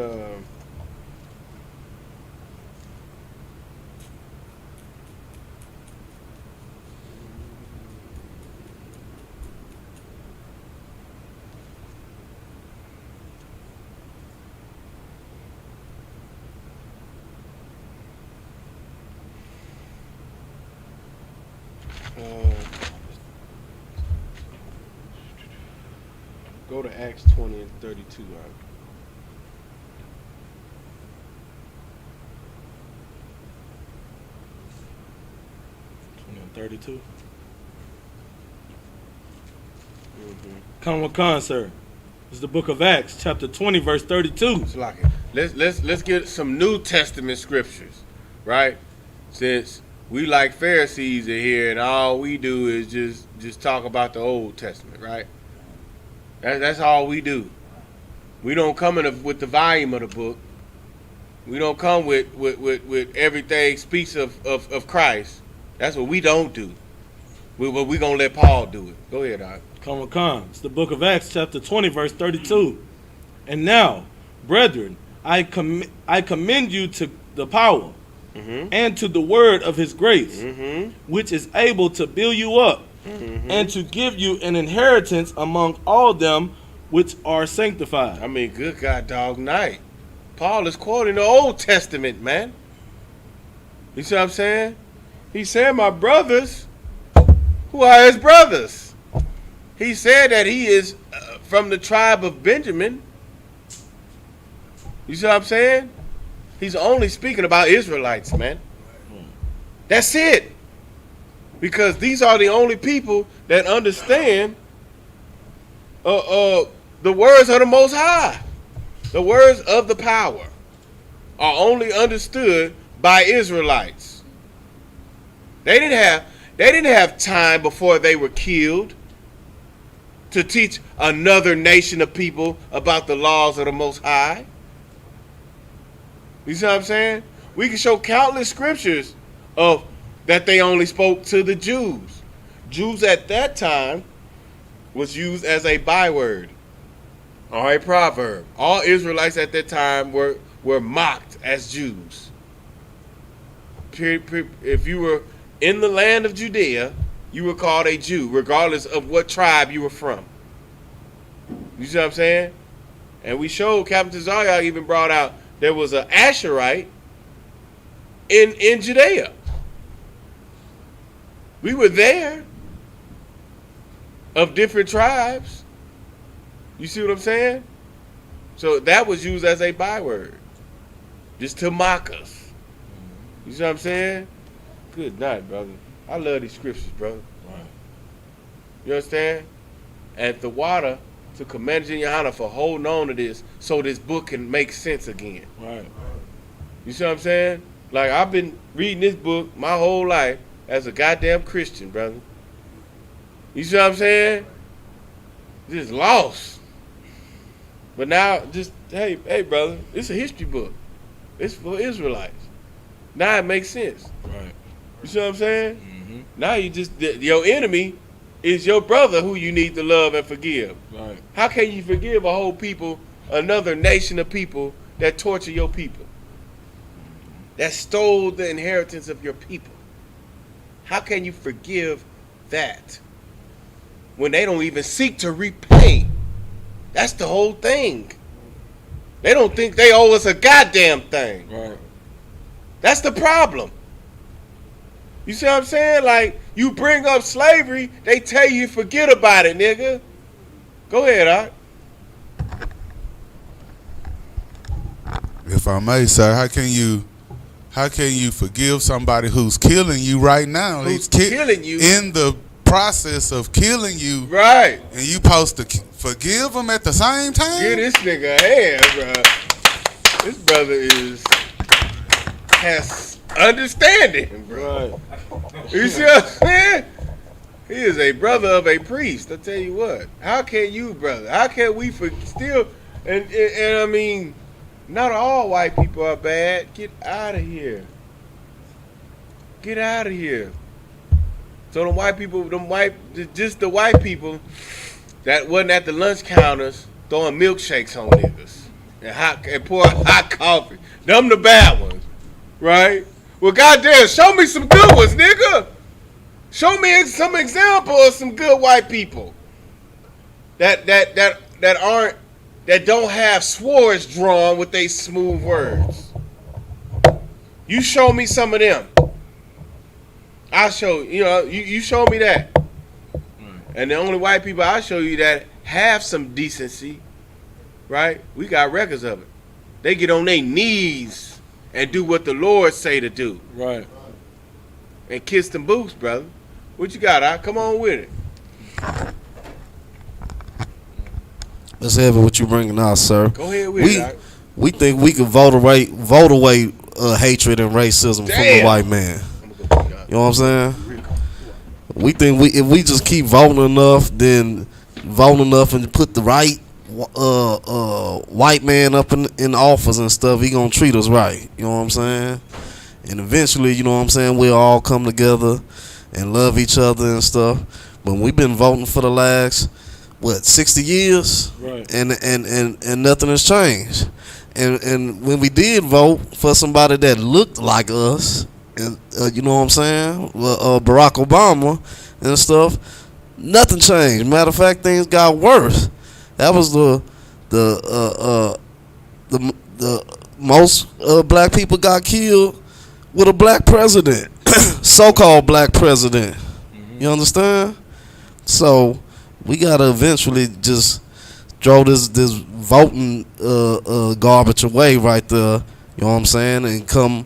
go to Acts 20 and 32. Right? 20 and 32. Mm-hmm. Come with con, sir. It's the book of Acts, chapter 20, verse 32. Let's get some New Testament scriptures, right? Since we like Pharisees in here, and all we do is just talk about the Old Testament, right? That's all we do. We don't come in with the volume of the book. We don't come with everything speaks of Christ. That's what we don't do. We're going to let Paul do it. Go ahead, Doc. Come with con. It's the book of Acts, chapter 20, verse 32. And now, brethren, I commend you to the power and to the word of his grace, which is able to build you up and to give you an inheritance among all them which are sanctified. I mean, good God dog night. Paul is quoting the Old Testament, man. You see what I'm saying? He said, my brothers, who are his brothers? He said that he is from the tribe of Benjamin. You see what I'm saying? He's only speaking about Israelites, man. That's it. Because these are the only people that understand the words of the Most High. The words of the power are only understood by Israelites. They didn't have time before they were killed to teach another nation of people about the laws of the Most High. You see what I'm saying? We can show countless scriptures of that they only spoke to the Jews. Jews at that time was used as a byword or a proverb. All Israelites at that time were mocked as Jews. If you were in the land of Judea, you were called a Jew, regardless of what tribe you were from. You see what I'm saying? And we showed, Captain Tazariak even brought out, there was an Asherite in Judea. We were there of different tribes. You see what I'm saying? So that was used as a byword, just to mock us. You see what I'm saying? Good night, brother. I love these scriptures, brother. Right. You understand? And the water to commend Johanna for holding on to this so this book can make sense again. Right. You see what I'm saying? Like, I've been reading this book my whole life as a goddamn Christian, brother. You see what I'm saying? Just lost. But now, just, hey, brother, it's a history book. It's for Israelites. Now it makes sense. Right. You see what I'm saying? Mm-hmm. Now your enemy is your brother who you need to love and forgive. Right. How can you forgive a whole people, another nation of people that torture your people? That stole the inheritance of your people. How can you forgive that when they don't even seek to repay? That's the whole thing. They don't think they owe us a goddamn thing. Right. That's the problem. You see what I'm saying? Like, you bring up slavery, they tell you forget about it, nigga. Go ahead, Art. If I may, sir, how can you forgive somebody who's killing you right now? Who's He's killing you? in the process of killing you, Right. and you supposed to forgive him at the same time? Give this nigga a hand, bro. This brother has understanding, bro. Right. You see what I'm saying? He is a brother of a priest. I tell you what. How can you, brother? How can we still? And I mean, not all white people are bad. Get out of here. Get out of here. So the white people, just the white people that wasn't at the lunch counters throwing milkshakes on niggas and pouring hot coffee. Them the bad ones, right? Well, goddamn, show me some good ones, nigga. Show me some example of some good white people that don't have swords drawn with they smooth words. You show me some of them. I'll show you show me that. And the only white people I'll show you that have some decency, right? We got records of it. They get on their knees and do what the Lord say to do. Right. And kiss them boots, brother. What you got? Come on with it. Let's have it what you bringing out, sir. Go ahead with it. We think we can vote away hatred and racism from the white man. You know what I'm saying? We think if we just keep voting enough, then vote enough and put the right white man up in office and stuff, he gonna treat us right. You know what I'm saying? And eventually, you know what I'm saying, we'll all come together and love each other and stuff. But we've been voting for the last 60 years, right? And nothing has changed. And when we did vote for somebody that looked like us, and you know what I'm saying, Barack Obama and stuff, nothing changed. Matter of fact, things got worse. That was the most black people got killed with a black president, so-called black president. Mm-hmm. You understand? So we gotta eventually just throw this voting garbage away right there. You know what I'm saying? And come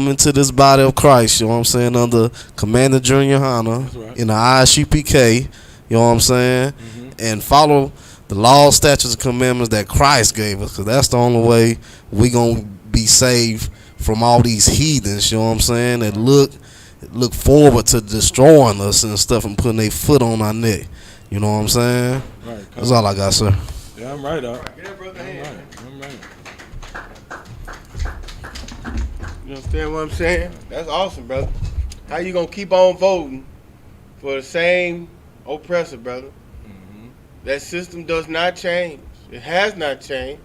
into this body of Christ. You know what I'm saying? Under Commander Junior Hunter, right, in the Isupk. You know what I'm saying? Mm-hmm. And follow the laws, statutes, and commandments that Christ gave us, because that's the only way we gonna be saved from all these heathens. You know what I'm saying? That look forward to destroying us and stuff and putting their foot on our neck. You know what I'm saying? Right. That's all I got, sir. Yeah, I'm right, Get that brother hand. I'm right. You understand what I'm saying? That's awesome, brother. How you gonna keep on voting for the same oppressor, brother? Mm-hmm. That system does not change. It has not changed.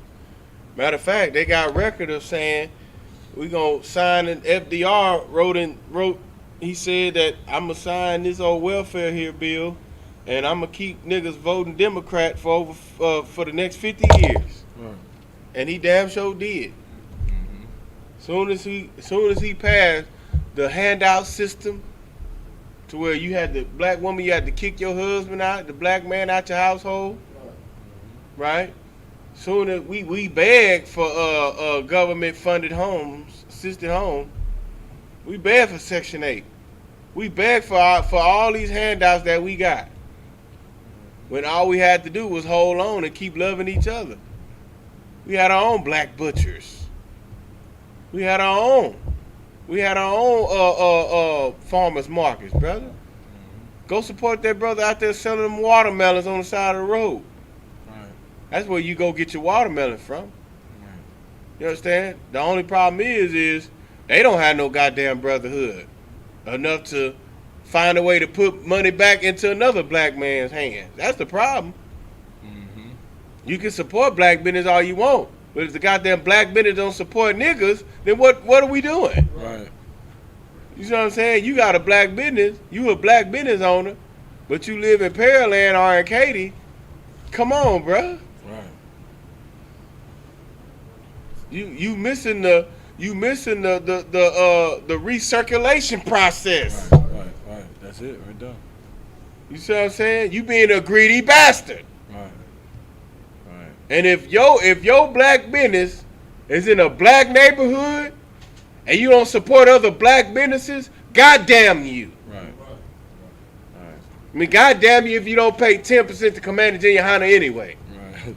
Matter of fact, they got record of saying we gonna sign an FDR wrote. He said that I'm gonna sign this old welfare here bill, and I'm gonna keep niggas voting Democrat for the next 50 years. Right. And he damn sure did. Soon as he passed the handout system, to where you had the black woman, you had to kick your husband out, the black man out your household, right? Soon as we begged for government funded homes, assisted home, we begged for Section 8. We begged for all these handouts that we got, when all we had to do was hold on and keep loving each other. We had our own black butchers. We had our own. We had our own farmers markets, brother. Go support that brother out there selling them watermelons on the side of the road. Right. That's where you go get your watermelon from. Right. You understand? The only problem is they don't have no goddamn brotherhood enough to find a way to put money back into another black man's hands. That's the problem. Mm-hmm. You can support black business all you want, but if the goddamn black business don't support niggas, then what are we doing? Right. You know what I'm saying? You got a black business, you a black business owner, but you live in Pearland or in Katy. Come on, bruh. Right. You missing the recirculation process. Right. That's it right there. You see what I'm saying? You being a greedy bastard. Right. And if your black business is in a black neighborhood and you don't support other black businesses, goddamn you. Right. I mean, goddamn you if you don't pay 10% to Commander Junior Hunter anyway. Right.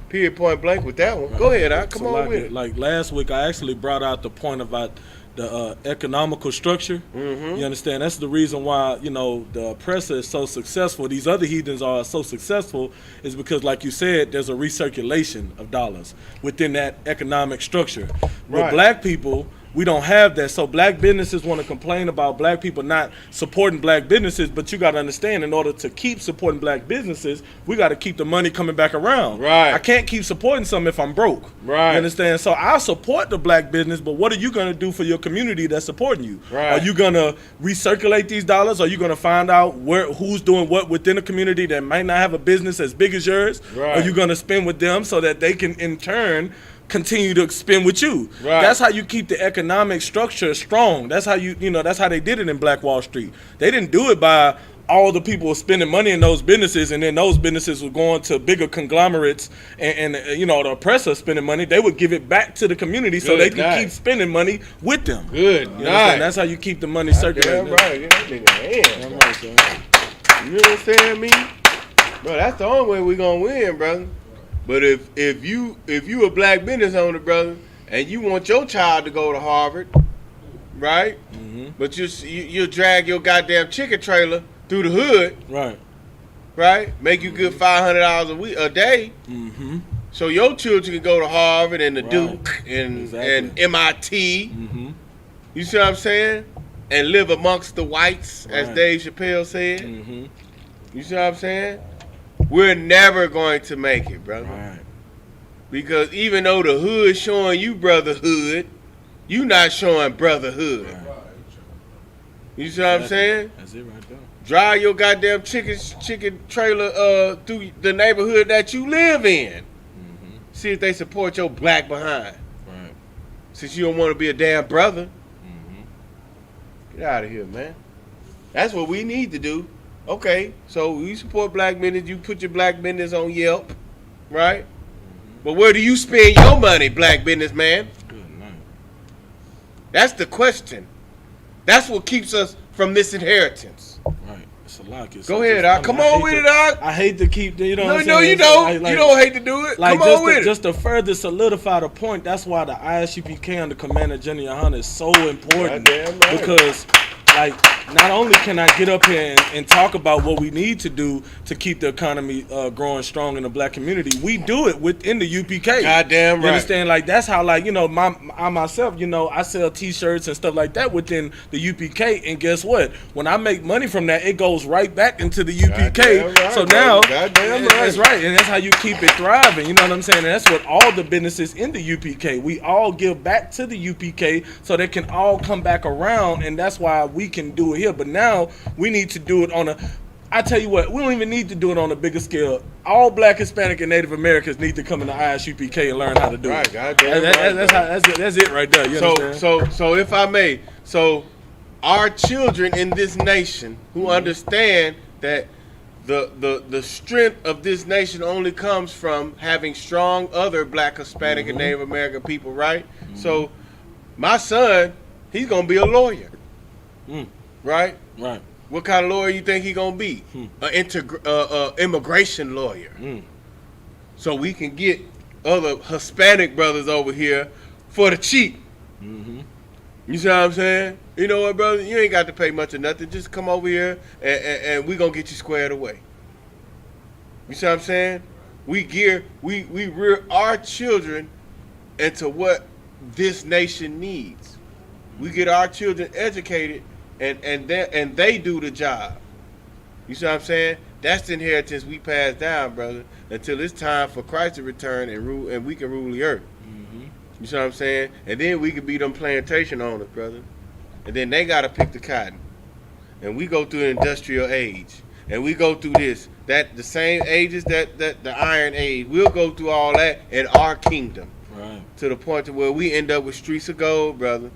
Period, point blank with that one. Go ahead, come So on with it. Like last week, I actually brought out the point about the economical structure. Mm-hmm. You understand? That's the reason why, the oppressor is so successful. These other heathens are so successful is because, like you said, there's a recirculation of dollars within that economic structure. With Right. black people, we don't have that. So black businesses want to complain about black people not supporting black businesses, but you got to understand, in order to keep supporting black businesses, we got to keep the money coming back around. Right. I can't keep supporting something if I'm broke. Right. You understand? So I support the black business, but what are you going to do for your community that's supporting you? Right. Are you going to recirculate these dollars? Are you going to find out who's doing what within the community that might not have a business as big as yours? Right. Are you going to spend with them so that they can, in turn, continue to spend with you? Right. That's how you keep the economic structure strong. That's how that's how they did it in Black Wall Street. They didn't do it by all the people spending money in those businesses, and then those businesses were going to bigger conglomerates, and the oppressor spending money. They would give it back to the community so Good they can night. keep spending money with them. Good You night. understand? That's how you keep the money circulating. Damn right. Get that nigga hands. Damn right, son. You understand me? Bro, that's the only way we gonna win, brother. But if you a black business owner, brother, and you want your child to go to Harvard, right? Mm-hmm. But you drag your goddamn chicken trailer through the hood, Right. Make you good $500 a day, Mm-hmm. so your children can go to Harvard and the Right. Duke and Exactly. MIT. Mm-hmm. You see what I'm saying? And live amongst the whites, as Right. Dave Chappelle said. Mm-hmm. You see what I'm saying? We're never going to make it, brother. Right. Because even though the hood showing you brotherhood, you not showing brotherhood. Right. You see what I'm saying? That's it right there. Drive your goddamn chicken trailer through the neighborhood that you live in. Mm-hmm. See if they support your black behind. Right. Since you don't want to be a damn brother. Mm-hmm. Get out of here, man. That's what we need to do. Okay, so we support black business. You put your black business on Yelp, right? But where do you spend your money, black businessman? Good night. That's the question. That's what keeps us from this inheritance. Right. It's a lot. Go ahead, Doc. Come on with it, Doc. I hate to keep, what I'm No, saying? you don't. Like, You don't hate to do it. Like Come on with it. just to further solidify the point, that's why the ISUPK under Commander Junior Hunter is so important. Goddamn right. Because, like, not only can I get up here and talk about what we need to do to keep the economy growing strong in the black community, we do it within the UPK. Goddamn right. You understand? Like, that's how, like, I myself, I sell T-shirts and stuff like that within the UPK, and guess what? When I make money from that, it goes right back into the UPK. Goddamn right, So bro. now, Goddamn right. that's right, and that's how you keep it thriving. You know what I'm saying? And that's what all the businesses in the UPK, we all give back to the UPK so they can all come back around, and that's why we can do it here. But now we need to do it on I tell you what, we don't even need to do it on a bigger scale. All black, Hispanic, and Native Americans need to come in the ISUPK and learn how to do Right, it. goddamn That's it right there. You understand? So if I may, our children in this nation who understand that the strength of this nation only comes from having strong other black, Hispanic, and Native American people, right? So my son, he's gonna be a lawyer, right? Right. What kind of lawyer you think he gonna be? An immigration lawyer. So we can get other Hispanic brothers over here for the cheap. You see what I'm saying? You know what, brother? You ain't got to pay much of nothing. Just come over here and we gonna get you squared away. You see what I'm saying? We rear our children into what this nation needs. We get our children educated and they do the job. You see what I'm saying? That's the inheritance we pass down, brother, until it's time for Christ to return and rule, and we can rule the earth. You see what I'm saying? And then we could be them plantation owners, brother. And then they gotta pick the cotton. And we go through the industrial age. And we go through the same ages that the Iron Age. We'll go through all that in our kingdom. Right. To the point to where we end up with streets of gold, brother.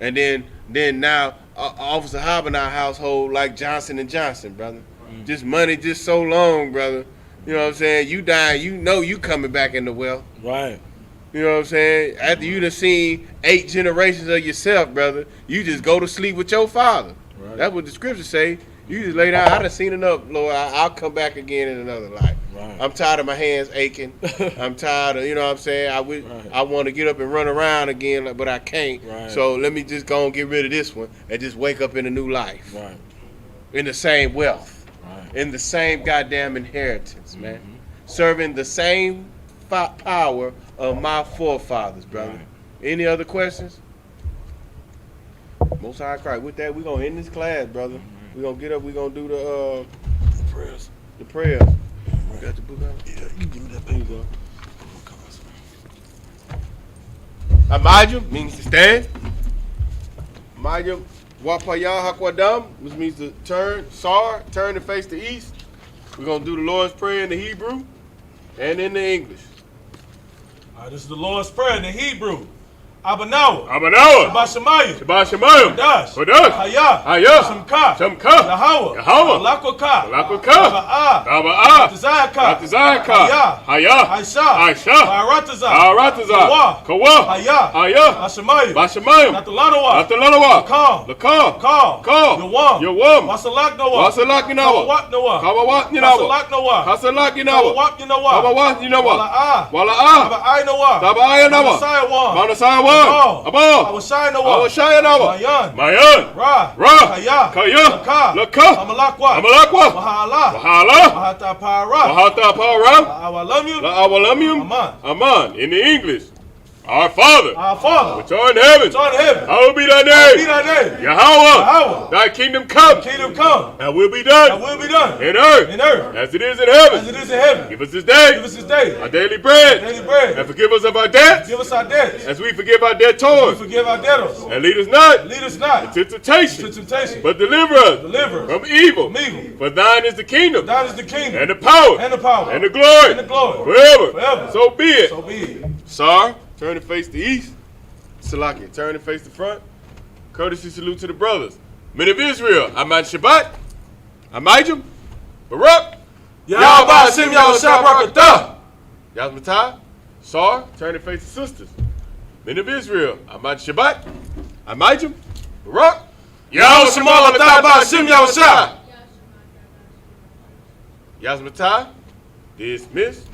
And then now Officer Hobb in our household like Johnson & Johnson, brother. Just money just so long, brother. You know what I'm saying? You die, you know you coming back in the well. Right. You know what I'm saying? After you done seen 8 generations of yourself, brother, you just go to sleep with your father. Right. That's what the scriptures say. You just lay down. I done seen enough, Lord. I'll come back again in another life. Right. I'm tired of my hands aching. I'm tired of, you know what I'm saying? I want to get up and run around again, but I can't. Right. So let me just go and get rid of this one and just wake up in a new life. Right. In the same wealth. Right. In the same goddamn inheritance, man. Serving the same power of my forefathers, brother. Right. Any other questions? Most High Christ. With that, we're going to end this class, brother. We're going to get up. We're going to do the Prayers. the prayers. You got the book out? Yeah, you give me that paper. Amajum means to stand. Amajum Wapayah Hakwadam, which means to turn. Sar, turn and face the east. We're going to do the Lord's Prayer in the Hebrew and in the English. All right, this is the Lord's Prayer in the Hebrew. Abanawa. Abanawa. Shabashamayim. Shabashamayim. Dash. Dash. Hayah. Hayah. Shamka. Shamka. Lahawa. Lahawa. Lakwaka. Lakwaka. Taba'a. Taba'a. Tazayaka. Tazayaka. Hayah. Hayah. Aisha. Aisha. Barataza. Arataza. Kawa. Kawa. Hayah. Hayah. Bashamayim. Bashamayim. Natalanawa. Natalanawa. Lakam. Lakam. Ka. Ka. Yawam. Yawam. Wasalaknawa. Wasalakinawa. Kawawatnawa. Kawawatnawa. Wasalaknawa. Hasalakinawa. Kawawatnawa. Kawawatnawa. Wala'a. Wala'a. Tabaaynawa. Tabaaynawa. Manasayawan. Manasayawan. Abba. Awashaynawa. Awashaynawa. Mayan. Mayan. Ra. Ra. Kaya. Kaya. Laka. Laka. Amalakwa. Amalakwa. Wahala. Wahala. Wahatapara. Wahata Para. Awalamyum. Awalamyum. Aman. Aman. In the English. Our Father. Our Father. Which art in heaven. Which art in heaven. Hallowed be thy Be name. thy name. Yahweh. Yahweh. Thy kingdom come. Kingdom come. Thy will be done. Thy will be done. In earth. In earth. As it is in heaven. As it is in heaven. Give us this day. Give us this day. Our daily bread. Daily bread. And forgive us of our debts. Give us our debts. As we forgive our We debtors. forgive our debtors. And lead us not Lead us not into temptation. into temptation. But deliver us Deliver us from evil. from evil. For thine is the kingdom. Thine is the kingdom. And the power. And the power. And the glory. And the glory. Forever. Forever. So be it. So be it. Sar, turn and face the east. Salakia, turn and face the front. Courtesy salute to the brothers. Men of Israel, Aman Shabbat, Amajim, Barak, Yahweh Hashem Yahweh Shabrakatah. Yazmatai, Sar, turn and face the sisters. Men of Israel, Aman Shabbat, Amajim, Barak, Yahweh Shemal Atah Hashem Yahweh Shah. Yazmatai, dismissed.